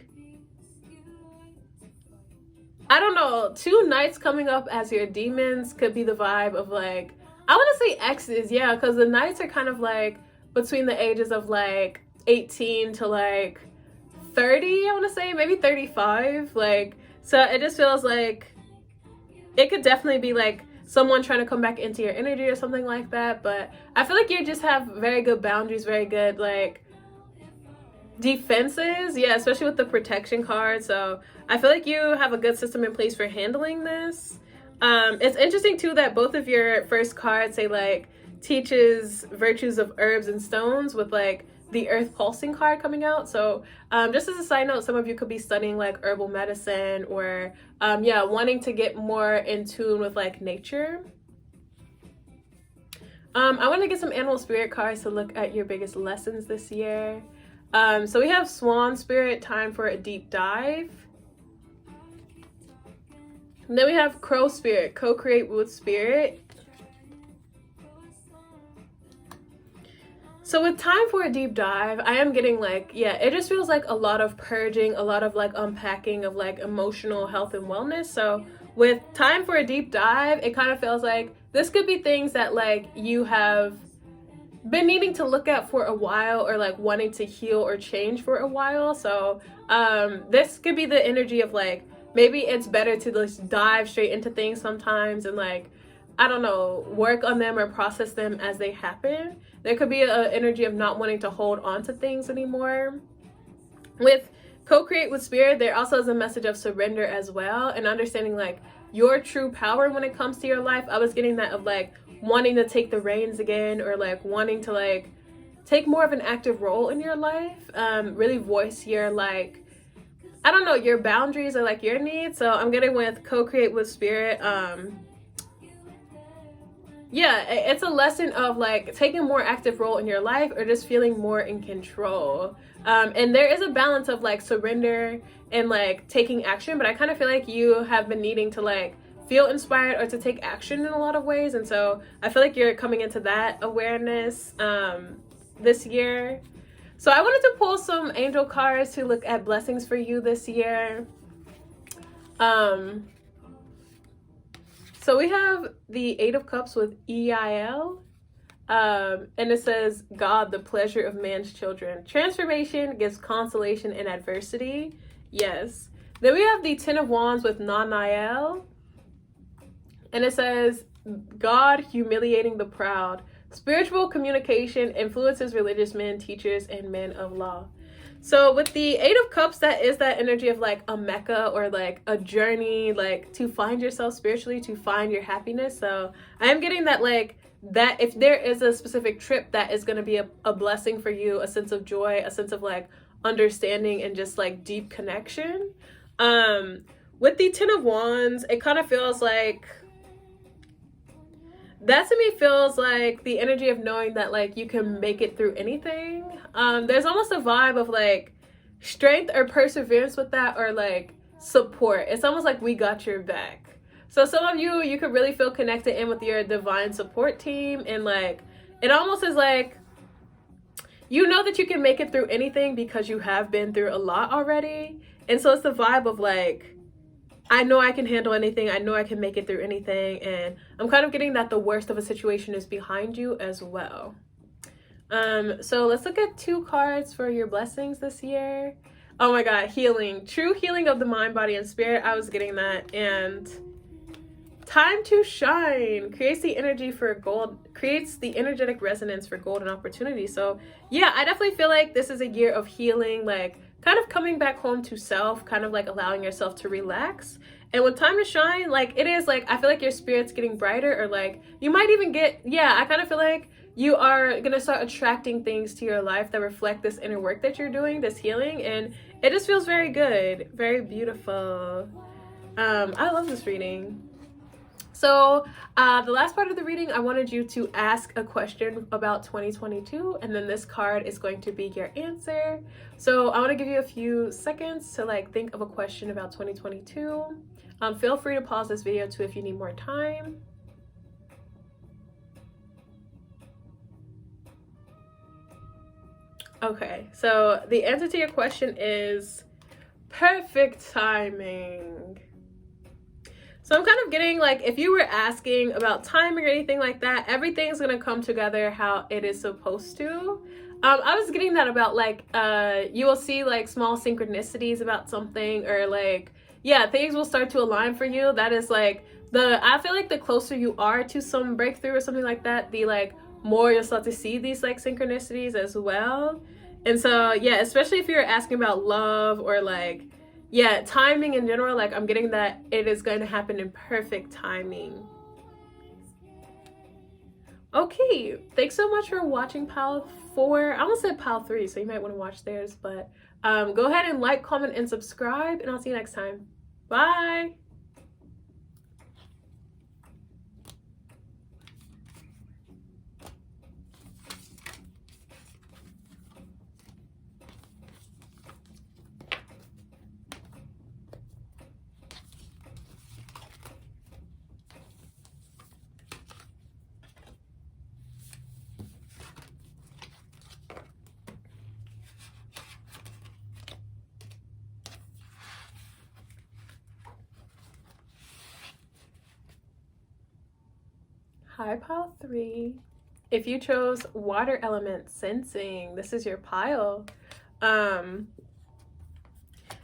Speaker 1: I don't know, 2 Knights coming up as your demons could be the vibe of like, I want to say exes, yeah, because the Knights are kind of like between the ages of like 18 to like 30, I want to say, maybe 35. Like, so it just feels like it could definitely be like someone trying to come back into your energy or something like that. But I feel like you just have very good boundaries, very good like defenses, yeah, especially with the protection card. So I feel like you have a good system in place for handling this. It's interesting too that both of your first cards say like teaches virtues of herbs and stones, with like the earth pulsing card coming out. So just as a side note, some of you could be studying like herbal medicine, or yeah, wanting to get more in tune with like nature. I want to get some animal spirit cards to look at your biggest lessons this year. So we have Swan Spirit, time for a deep dive. And then we have Crow Spirit, co-create with Spirit. So with time for a deep dive, I am getting like, yeah, it just feels like a lot of purging, a lot of like unpacking of like emotional health and wellness. So with time for a deep dive, it kind of feels like this could be things that like you have been needing to look at for a while, or like wanting to heal or change for a while. So this could be the energy of like, maybe it's better to just dive straight into things sometimes and like, I don't know, work on them or process them as they happen. There could be an energy of not wanting to hold on to things anymore. With co-create with Spirit, there also is a message of surrender as well, and understanding like your true power when it comes to your life. I was getting that of like wanting to take the reins again, or like wanting to like take more of an active role in your life, really voice your like, I don't know, your boundaries or like your needs. So I'm getting with co-create with Spirit, yeah, it's a lesson of like taking more active role in your life, or just feeling more in control. And there is a balance of like surrender and like taking action, but I kind of feel like you have been needing to like feel inspired or to take action in a lot of ways. And so I feel like you're coming into that awareness this year. So I wanted to pull some angel cards to look at blessings for you this year. So we have the Eight of Cups with EIL, and it says, God, the pleasure of man's children. Transformation gives consolation in adversity. Yes. Then we have the Ten of Wands with Nanael, and it says, God humiliating the proud. Spiritual communication influences religious men, teachers, and men of law. So with the Eight of Cups, that is that energy of like a Mecca, or like a journey, like to find yourself spiritually, to find your happiness. So I am getting that like, that if there is a specific trip that is going to be a blessing for you, a sense of joy, a sense of like understanding and just like deep connection. With the Ten of Wands, it kind of feels like, that to me feels like the energy of knowing that like you can make it through anything. There's almost a vibe of like strength or perseverance with that, or like support. It's almost like we got your back. So some of you could really feel connected in with your divine support team, and like it almost is like, you know that you can make it through anything because you have been through a lot already. And so it's the vibe of like, I know I can handle anything. I know I can make it through anything. And I'm kind of getting that the worst of a situation is behind you as well. So let's look at 2 cards for your blessings this year. Oh my God, healing. True healing of the mind, body, and spirit. I was getting that. And time to shine creates the energy for gold, creates the energetic resonance for golden opportunity. So yeah, I definitely feel like this is a year of healing, like kind of coming back home to self, kind of like allowing yourself to relax. And with time to shine, like it is like, I feel like your spirit's getting brighter, or like you might even get, yeah, I kind of feel like you are gonna start attracting things to your life that reflect this inner work that you're doing, this healing, and it just feels very good, very beautiful. I love this reading. So the last part of the reading, I wanted you to ask a question about 2022, and then this card is going to be your answer. So I want to give you a few seconds to like think of a question about 2022. Feel free to pause this video too if you need more time. Okay, so the answer to your question is perfect timing. So I'm kind of getting like, if you were asking about timing or anything like that, everything's gonna come together how it is supposed to. I was getting that about like, you will see like small synchronicities about something, or like, yeah, things will start to align for you. That is like I feel like the closer you are to some breakthrough or something like that, the like more you'll start to see these like synchronicities as well. And so yeah, especially if you're asking about love or like, yeah, timing in general, like I'm getting that it is going to happen in perfect timing. Okay, thanks so much for watching pile 4. I almost said pile 3, so you might want to watch theirs, but go ahead and like, comment, and subscribe, and I'll see you next time. Bye! Hi, pile 3. If you chose water element sensing, this is your pile.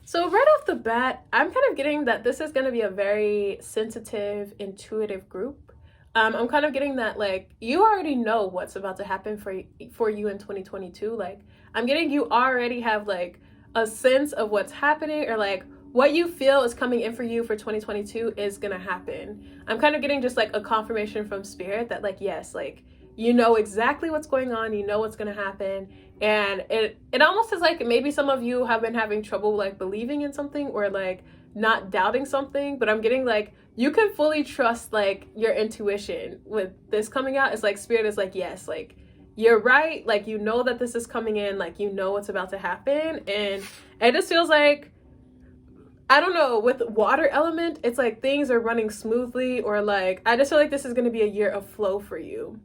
Speaker 1: So right off the bat, I'm kind of getting that this is going to be a very sensitive, intuitive group. I'm kind of getting that, like, you already know what's about to happen for you in 2022. Like, I'm getting you already have, like, a sense of what's happening, or, like, what you feel is coming in for you for 2022 is going to happen. I'm kind of getting just, like, a confirmation from spirit that, like, yes, like, you know exactly what's going on, you know what's going to happen. And it almost is like maybe some of you have been having trouble, like, believing in something, or, like, not doubting something, but I'm getting, like, you can fully trust, like, your intuition with this coming out. It's like spirit is like, yes, like, you're right, like, you know that this is coming in, like, you know what's about to happen. And it just feels like, I don't know, with water element, it's like things are running smoothly, or, like, I just feel like this is going to be a year of flow for you.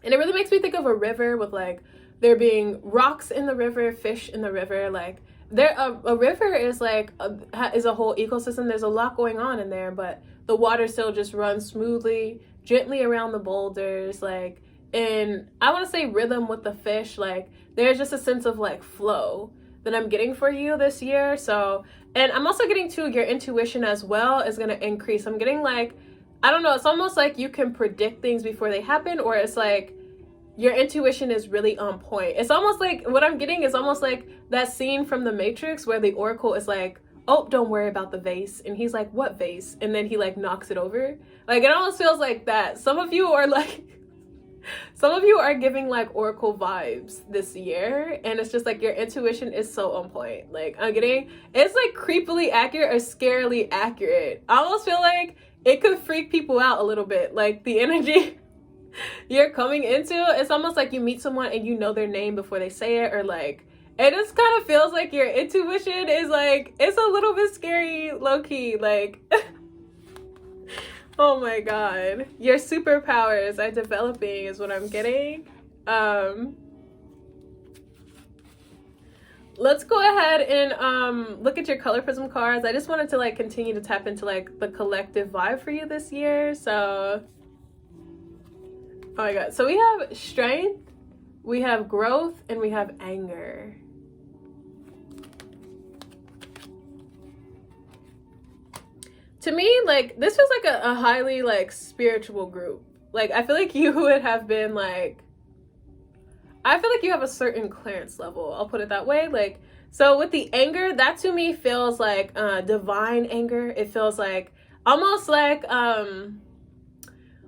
Speaker 1: And it really makes me think of a river with, like, there being rocks in the river, fish in the river. Like, a river is like is a whole ecosystem. There's a lot going on in there, but the water still just runs smoothly, gently around the boulders. Like, and I want to say rhythm with the fish. Like, there's just a sense of, like, flow that I'm getting for you this year. So, and I'm also getting too, your intuition as well is going to increase. I'm getting, like, I don't know, it's almost like you can predict things before they happen, or it's like your intuition is really on point. It's almost like, what I'm getting is almost like that scene from The Matrix where the Oracle is like, oh, don't worry about the vase. And he's like, what vase? And then he, like, knocks it over. Like, it almost feels like that. Some of you are like, some of you are giving, like, Oracle vibes this year. And it's just like your intuition is so on point. Like, I'm getting, it's like creepily accurate or scarily accurate. I almost feel like it could freak people out a little bit. Like, the energy you're coming into, it's almost like you meet someone and you know their name before they say it, or, like, it just kind of feels like your intuition is, like, it's a little bit scary, low-key, like, oh my god, your superpowers are developing is what I'm getting. Let's go ahead and look at your color prism cards. I just wanted to, like, continue to tap into, like, the collective vibe for you this year. So, oh my god. So we have strength, we have growth, and we have anger. To me, like, this feels like a highly, like, spiritual group. Like, I feel like you would have been, like, I feel like you have a certain clearance level. I'll put it that way. Like, so with the anger, that to me feels like divine anger. It feels like almost like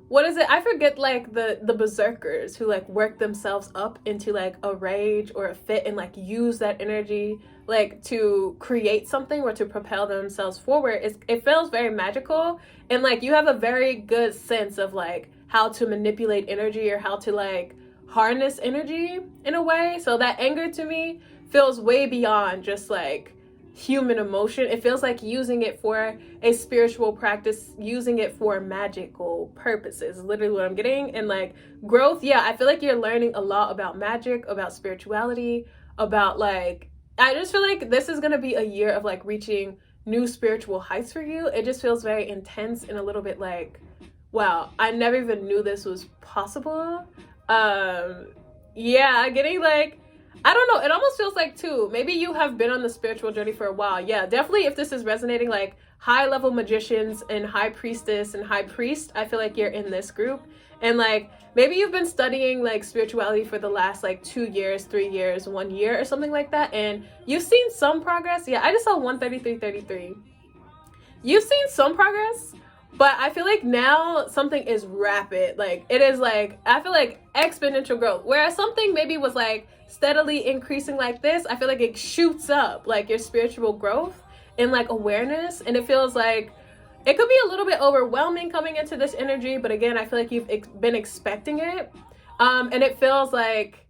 Speaker 1: what is it? I forget, like, the berserkers who, like, work themselves up into, like, a rage or a fit and, like, use that energy, like, to create something or to propel themselves forward. It feels very magical, and, like, you have a very good sense of, like, how to manipulate energy or how to, like, harness energy in a way. So that anger to me feels way beyond just, like, human emotion. It feels like using it for a spiritual practice, using it for magical purposes, literally what I'm getting. And, like, growth, yeah, I feel like you're learning a lot about magic, about spirituality, about, like, I just feel like this is gonna be a year of, like, reaching new spiritual heights for you. It just feels very intense and a little bit like, wow, I never even knew this was possible. Yeah, getting, like, I don't know, it almost feels like, too, maybe you have been on the spiritual journey for a while. Yeah, definitely if this is resonating, like, high-level magicians and high priestess and high priest, I feel like you're in this group. And, like, maybe you've been studying, like, spirituality for the last, like, 2 years, 3 years, 1 year or something like that, and you've seen some progress. Yeah, I just saw 133.33. You've seen some progress, But I feel like now something is rapid. Like it is like, I feel like exponential growth. Whereas something maybe was like steadily increasing like this, I feel like it shoots up like your spiritual growth and like awareness. And it feels like it could be a little bit overwhelming coming into this energy. But again, I feel like you've been expecting it. And it feels like,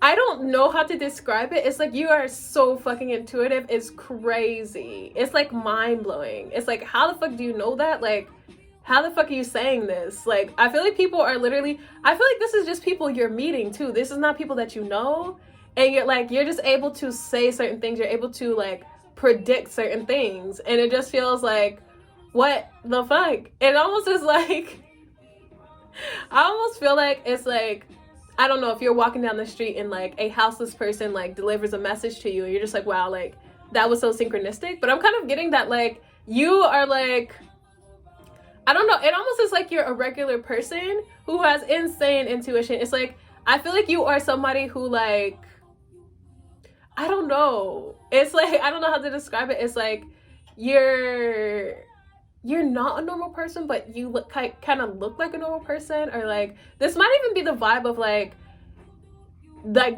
Speaker 1: I don't know how to describe it. It's like you are so fucking intuitive. It's crazy. It's like mind-blowing. It's like, how the fuck do you know that? Like, how the fuck are you saying this? Like, I feel like people are literally, I feel like this is just people you're meeting too. This is not people that you know. And you're like, you're just able to say certain things. You're able to like predict certain things. And it just feels like, what the fuck? It almost is like, I almost feel like it's like, I don't know, if you're walking down the street and like a houseless person like delivers a message to you and you're just like, wow, like that was so synchronistic. But I'm kind of getting that like you are like, I don't know, it almost is like you're a regular person who has insane intuition. It's like, I feel like you are somebody who like, I don't know. It's like, I don't know how to describe it. It's like you're not a normal person, but you look kind of look like a normal person. Or like, this might even be the vibe of like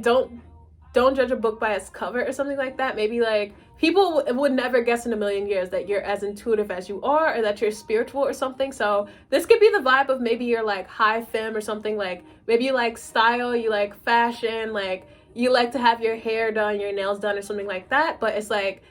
Speaker 1: don't judge a book by its cover or something like that. Maybe like people would never guess in a million years that you're as intuitive as you are, or that you're spiritual or something. So this could be the vibe of maybe you're like high femme or something. Like maybe you like style, you like fashion, like you like to have your hair done, your nails done or something like that. But it's like,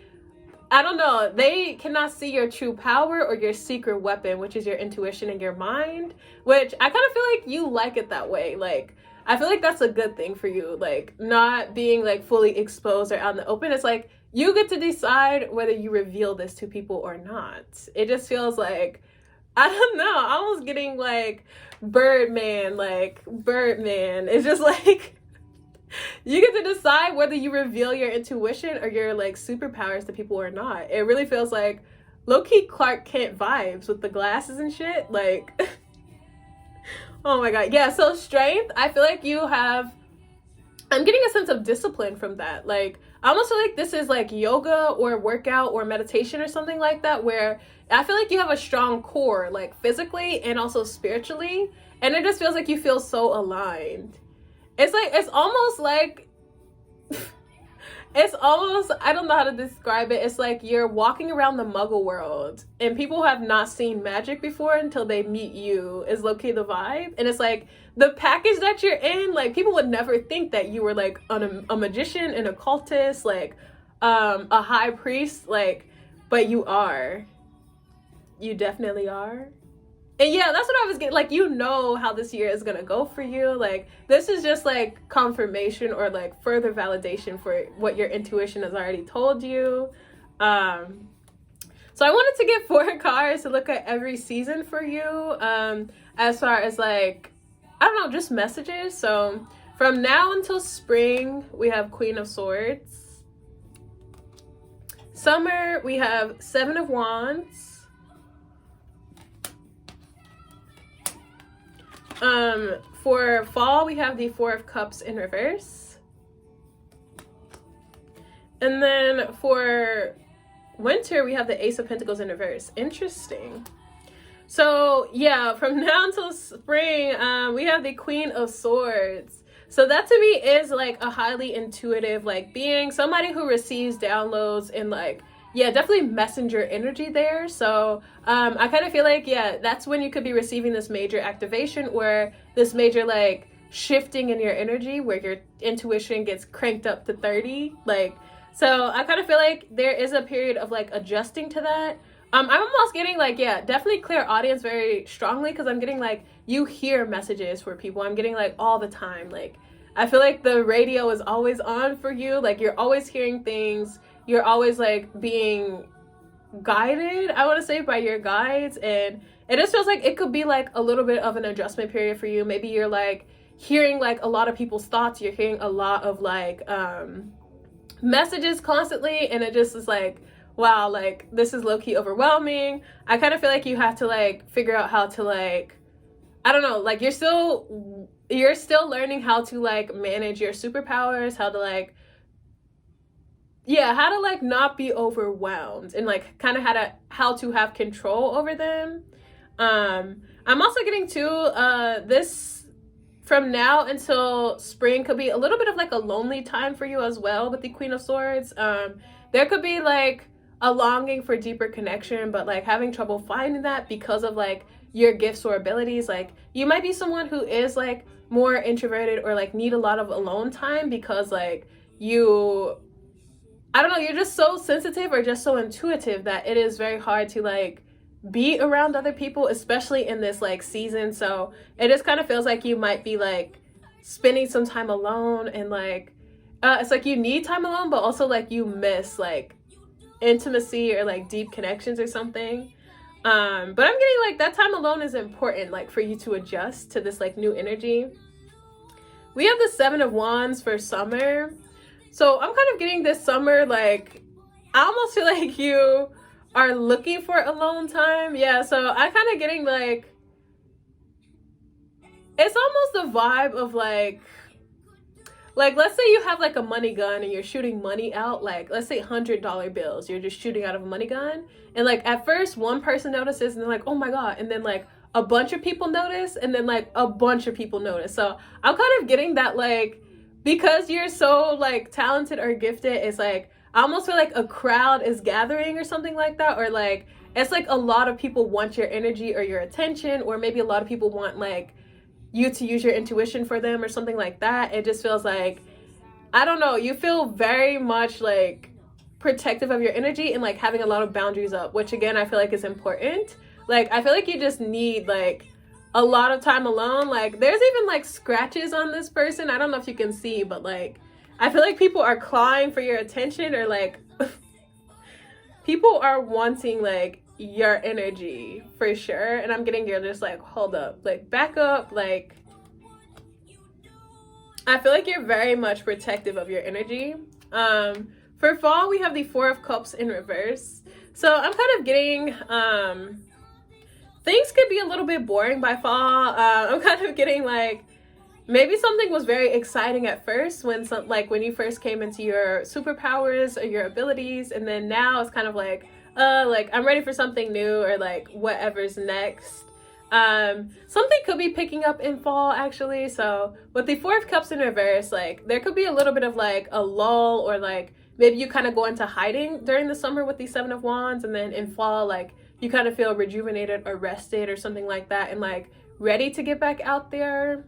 Speaker 1: I don't know, they cannot see your true power or your secret weapon, which is your intuition and your mind, which I kind of feel like you like it that way. Like, I feel like that's a good thing for you, like not being like fully exposed or out in the open. It's like you get to decide whether you reveal this to people or not. It just feels like, I don't know, I'm almost getting like Birdman. It's just like, you get to decide whether you reveal your intuition or your like superpowers to people or not. It really feels like low-key Clark Kent vibes with the glasses and shit. Like, oh my god. Yeah, so strength, I feel like you have, I'm getting a sense of discipline from that. Like, I almost feel like this is like yoga or workout or meditation or something like that, where I feel like you have a strong core, like physically and also spiritually. And it just feels like you feel so aligned. It's like, it's almost like, it's almost, I don't know how to describe it. It's like you're walking around the muggle world and people have not seen magic before until they meet you, is low-key the vibe. And it's like the package that you're in, like people would never think that you were like a magician, an occultist, like a high priest, like, but you are. You definitely are. And yeah, that's what I was getting, like, you know how this year is gonna go for you. Like, this is just like confirmation or like further validation for what your intuition has already told you. So I wanted to get 4 cards to look at every season for you, as far as like, I don't know, just messages. So from now until spring, we have Queen of Swords. Summer, we have 7 of Wands. For fall, we have the 4 of Cups in reverse. And then for winter, we have the Ace of Pentacles in reverse. Interesting. So yeah, from now until spring, we have the Queen of Swords. So that to me is like a highly intuitive like being, somebody who receives downloads and like, yeah, definitely messenger energy there. So I kind of feel like, yeah, that's when you could be receiving this major activation or this major like shifting in your energy where your intuition gets cranked up to 30. Like, so I kind of feel like there is a period of like adjusting to that. I'm almost getting like, yeah, definitely clear audience very strongly, because I'm getting like, you hear messages for people. I'm getting like all the time. Like, I feel like the radio is always on for you. Like, you're always hearing things. You're always like being guided, I want to say, by your guides. And it just feels like it could be like a little bit of an adjustment period for you. Maybe you're like hearing like a lot of people's thoughts. You're hearing a lot of like messages constantly. And it just is like, wow, like this is low-key overwhelming. I kind of feel like you have to like figure out how to like, I don't know, like you're still learning how to like manage your superpowers, how to like yeah, how to like not be overwhelmed and like kind of how to have control over them. I'm also getting to this from now until spring could be a little bit of like a lonely time for you as well with the Queen of Swords. There could be like a longing for deeper connection, but like having trouble finding that because of like your gifts or abilities. Like you might be someone who is like more introverted or like need a lot of alone time because like you, I don't know, you're just so sensitive or just so intuitive that it is very hard to like be around other people, especially in this like season. So it just kind of feels like you might be like spending some time alone and like it's like you need time alone, but also like you miss like intimacy or like deep connections or something. But I'm getting like that time alone is important, like for you to adjust to this like new energy. We have the Seven of Wands for summer. So I'm kind of getting this summer, like, I almost feel like you are looking for alone time. Yeah, so I kind of getting like, it's almost the vibe of like let's say you have like a money gun and you're shooting money out, like let's say $100 bills, you're just shooting out of a money gun, and like at first one person notices and they're like, oh my god, and then like a bunch of people notice, and then like a bunch of people notice. So I'm kind of getting that like, because you're so like talented or gifted, it's like I almost feel like a crowd is gathering or something like that, or like it's like a lot of people want your energy or your attention, or maybe a lot of people want like you to use your intuition for them or something like that. It just feels like, I don't know, you feel very much like protective of your energy and like having a lot of boundaries up, which again I feel like is important. Like I feel like you just need like a lot of time alone. Like there's even like scratches on this person, I don't know if you can see, but like I feel like people are clawing for your attention, or like people are wanting like your energy for sure. And I'm getting, you're just like, hold up, like back up. Like I feel like you're very much protective of your energy. For fall, we have the Four of Cups in reverse. So I'm kind of getting things could be a little bit boring by fall. I'm kind of getting like, maybe something was very exciting at first when when you first came into your superpowers or your abilities, and then now it's kind of like I'm ready for something new, or like whatever's next. Something could be picking up in fall actually. So with the Four of Cups in reverse, like there could be a little bit of like a lull, or like maybe you kind of go into hiding during the summer with the Seven of Wands, and then in fall like you kind of feel rejuvenated or rested or something like that, and like ready to get back out there.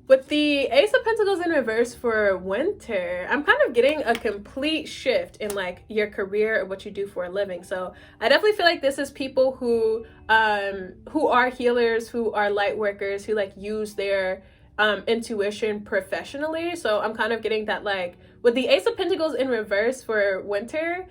Speaker 1: With the Ace of Pentacles in reverse for winter, I'm kind of getting a complete shift in like your career or what you do for a living. So I definitely feel like this is people who are healers, who are light workers, who like use their intuition professionally. So I'm kind of getting that like with the Ace of Pentacles in reverse for winter,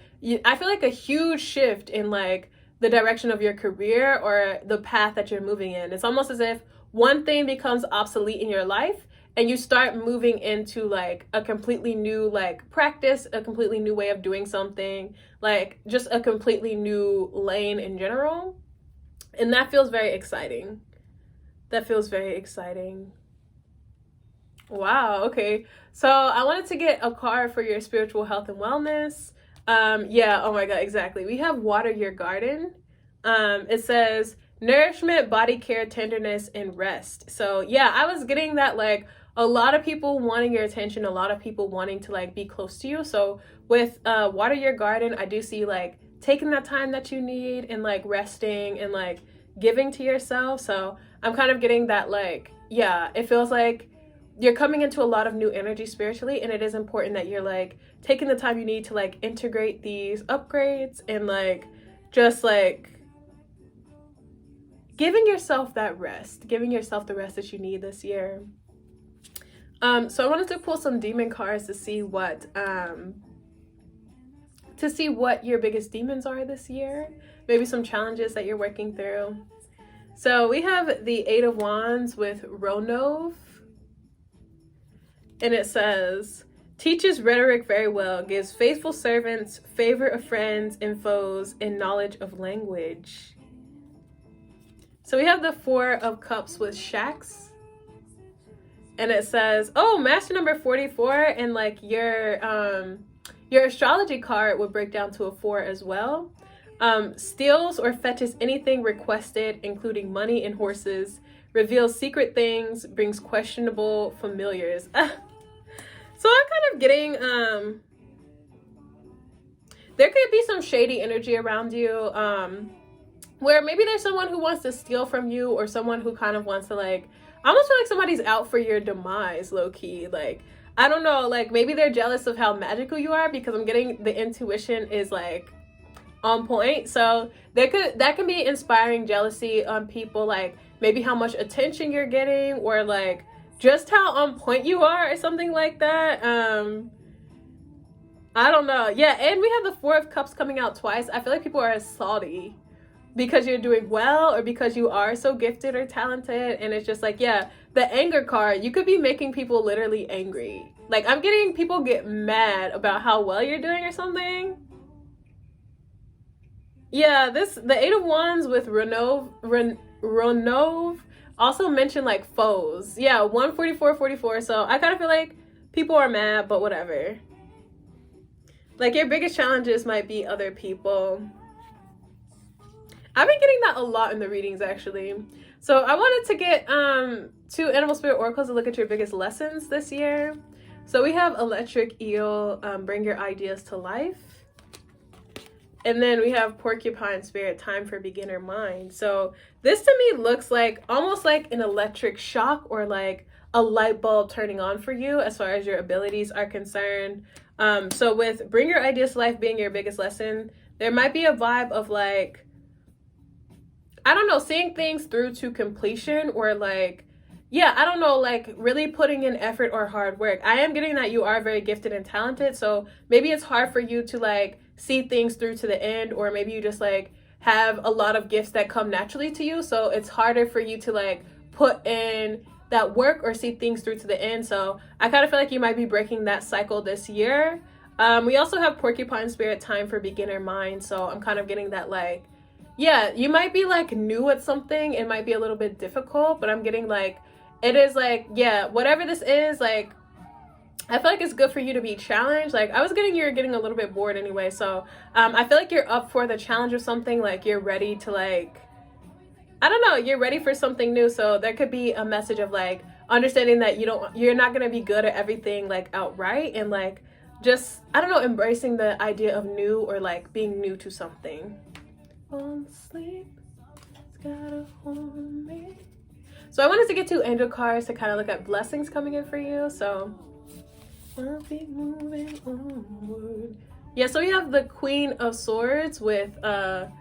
Speaker 1: I feel like a huge shift in like the direction of your career or the path that you're moving in. It's almost as if one thing becomes obsolete in your life and you start moving into like a completely new like practice, a completely new way of doing something, like just a completely new lane in general. And that feels very exciting. That feels very exciting. Wow, okay. So I wanted to get a card for your spiritual health and wellness. Yeah, oh my god, exactly. We have Water Your Garden. It says nourishment, body care, tenderness, and rest. So yeah, I was getting that like a lot of people wanting your attention, a lot of people wanting to like be close to you. So with Water Your Garden, I do see like taking that time that you need and like resting and like giving to yourself. So I'm kind of getting that like, yeah, it feels like you're coming into a lot of new energy spiritually, and it is important that you're like taking the time you need to like integrate these upgrades and like just like giving yourself that rest, giving yourself the rest that you need this year. So I wanted to pull some demon cards to see what your biggest demons are this year, maybe some challenges that you're working through. So we have the Eight of Wands with Ronov, and it says, teaches rhetoric very well, gives faithful servants favor of friends and foes, and knowledge of language. So we have the Four of Cups with Shax, and it says, oh, master number 44, and like your astrology card would break down to a 4 as well. Steals or fetches anything requested, including money and horses, reveals secret things, brings questionable familiars. So I'm kind of getting, there could be some shady energy around you, where maybe there's someone who wants to steal from you, or someone who kind of wants to like, I almost feel like somebody's out for your demise, low-key. Like, I don't know, like maybe they're jealous of how magical you are, because I'm getting the intuition is like on point. So that can be inspiring jealousy on people, like maybe how much attention you're getting, or like just how on point you are, or something like that. I don't know. Yeah, and we have the 4 of Cups coming out twice. I feel like people are salty because you're doing well, or because you are so gifted or talented. And it's just like, yeah, the anger card, you could be making people literally angry. Like, I'm getting people get mad about how well you're doing or something. Yeah, the 8 of Wands with Renov also mentioned like foes. Yeah, 144, 44. So I kind of feel like people are mad, but whatever. Like, your biggest challenges might be other people. I've been getting that a lot in the readings, actually. So I wanted to get 2 Animal Spirit Oracles to look at your biggest lessons this year. So we have Electric Eel, bring your ideas to life. And then we have Porcupine Spirit, time for beginner mind. So this to me looks like almost like an electric shock, or like a light bulb turning on for you as far as your abilities are concerned. So with bring your ideas to life being your biggest lesson, there might be a vibe of like, I don't know, seeing things through to completion, or like, yeah, I don't know, like really putting in effort or hard work. I am getting that you are very gifted and talented. So maybe it's hard for you to like see things through to the end, or maybe you just like have a lot of gifts that come naturally to you. So it's harder for you to like put in that work or see things through to the end. So I kind of feel like you might be breaking that cycle this year. We also have Porcupine Spirit, time for beginner mind. So I'm kind of getting that like, yeah, you might be like new at something. It might be a little bit difficult, but I'm getting like, it is like, yeah, whatever this is, like, I feel like it's good for you to be challenged. Like, I was you're getting a little bit bored anyway. So I feel like you're up for the challenge of something. Like, you're ready to like, I don't know, you're ready for something new. So there could be a message of like understanding that you're not going to be good at everything like outright, and like just, I don't know, embracing the idea of new, or like being new to something. On sleep, it's gotta hold me. So I wanted to get 2 angel cards to kind of look at blessings coming in for you. So I'll be moving onward. Yeah, so we have the Queen of Swords with Hamaya.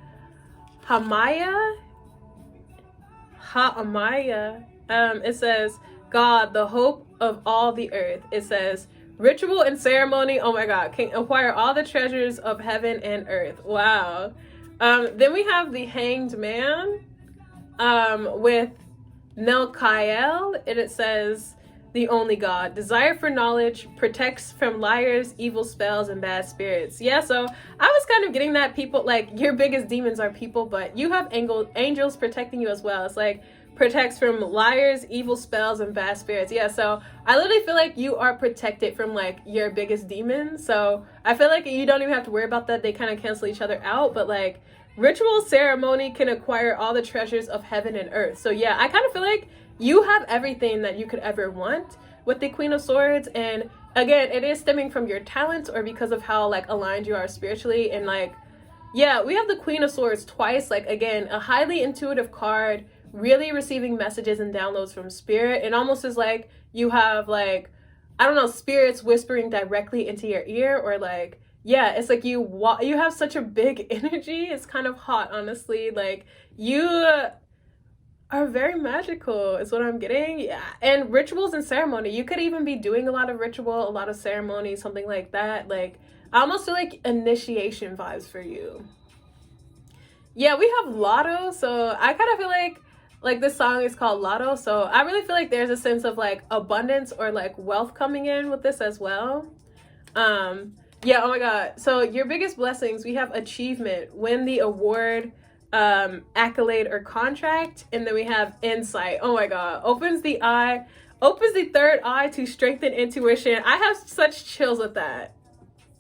Speaker 1: It says, God, the hope of all the earth. It says, ritual and ceremony, oh my God, can acquire all the treasures of heaven and earth. Wow. Then we have the Hanged Man with Nelkael, and it says, the only God, desire for knowledge, protects from liars, evil spells, and bad spirits. Yeah, so I was kind of getting that people, like, your biggest demons are people, but you have angels protecting you as well. It's like, protects from liars, evil spells, and bad spirits. Yeah, so I literally feel like you are protected from like your biggest demons. So I feel like you don't even have to worry about that. They kind of cancel each other out. But like, ritual ceremony can acquire all the treasures of heaven and earth. So yeah, I kind of feel like you have everything that you could ever want with the Queen of Swords. And again, it is stemming from your talents, or because of how like aligned you are spiritually. And like, yeah, we have the Queen of Swords twice. Like, again, a highly intuitive card, really receiving messages and downloads from spirit. It almost is like you have like, I don't know, spirits whispering directly into your ear, or like, yeah, it's like you have such a big energy. It's kind of hot, honestly. Like, you are very magical is what I'm getting. Yeah, and rituals and ceremony, you could even be doing a lot of ritual, a lot of ceremony, something like that. Like, I almost feel like initiation vibes for you. Yeah, we have Lotto, so I kind of feel like this song is called Lotto, so I really feel like there's a sense of like abundance or like wealth coming in with this as well. Yeah, oh my God. So your biggest blessings, we have achievement, win the award, accolade or contract, and then we have insight. Oh my God, opens the eye Opens the third eye to strengthen intuition. I have such chills with that.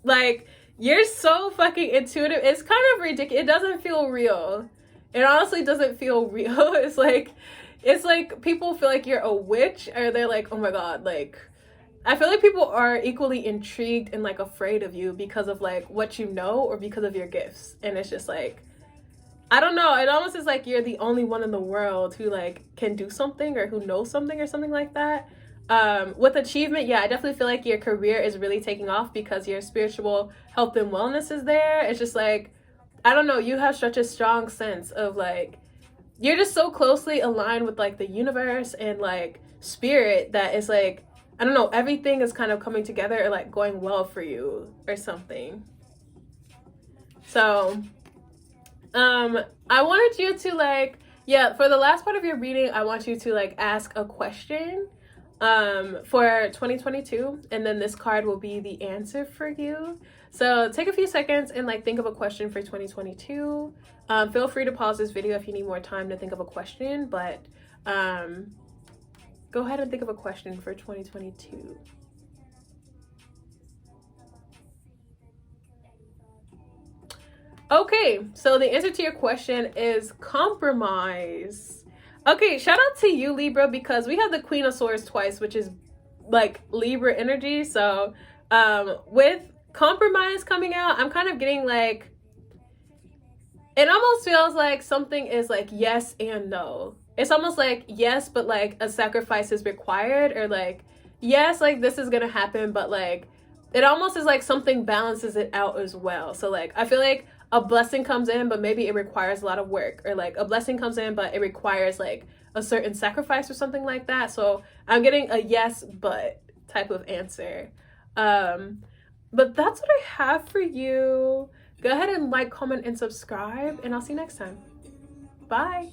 Speaker 1: Like, you're so fucking intuitive. It's kind of ridiculous. It doesn't feel real. It honestly doesn't feel real. It's like people feel like you're a witch, or they're like, oh my god, like, I feel like people are equally intrigued and like afraid of you because of like what you know or because of your gifts. And it's just like, I don't know. It almost is like you're the only one in the world who like can do something or who knows something or something like that. With achievement, yeah, I definitely feel like your career is really taking off because your spiritual health and wellness is there. It's just like, I don't know, you have such a strong sense of like, you're just so closely aligned with like the universe and like spirit that it's like, I don't know, everything is kind of coming together or like going well for you or something. So I wanted you to like, yeah, for the last part of your reading, I want you to like ask a question for 2022, and then this card will be the answer for you. So take a few seconds and like think of a question for 2022. Feel free to pause this video if you need more time to think of a question, but go ahead and think of a question for 2022. Okay, so the answer to your question is compromise. Okay, shout out to you, Libra, because we have the Queen of Swords twice, which is like Libra energy. So with compromise coming out, I'm kind of getting like, it almost feels like something is like yes and no. It's almost like yes, but like a sacrifice is required, or like yes, like this is gonna happen, but like it almost is like something balances it out as well. So like I feel like a blessing comes in, but maybe it requires a lot of work, or like a blessing comes in, but it requires like a certain sacrifice or something like that. So I'm getting a yes, but type of answer. But that's what I have for you. Go ahead and like, comment, and subscribe, and I'll see you next time. Bye.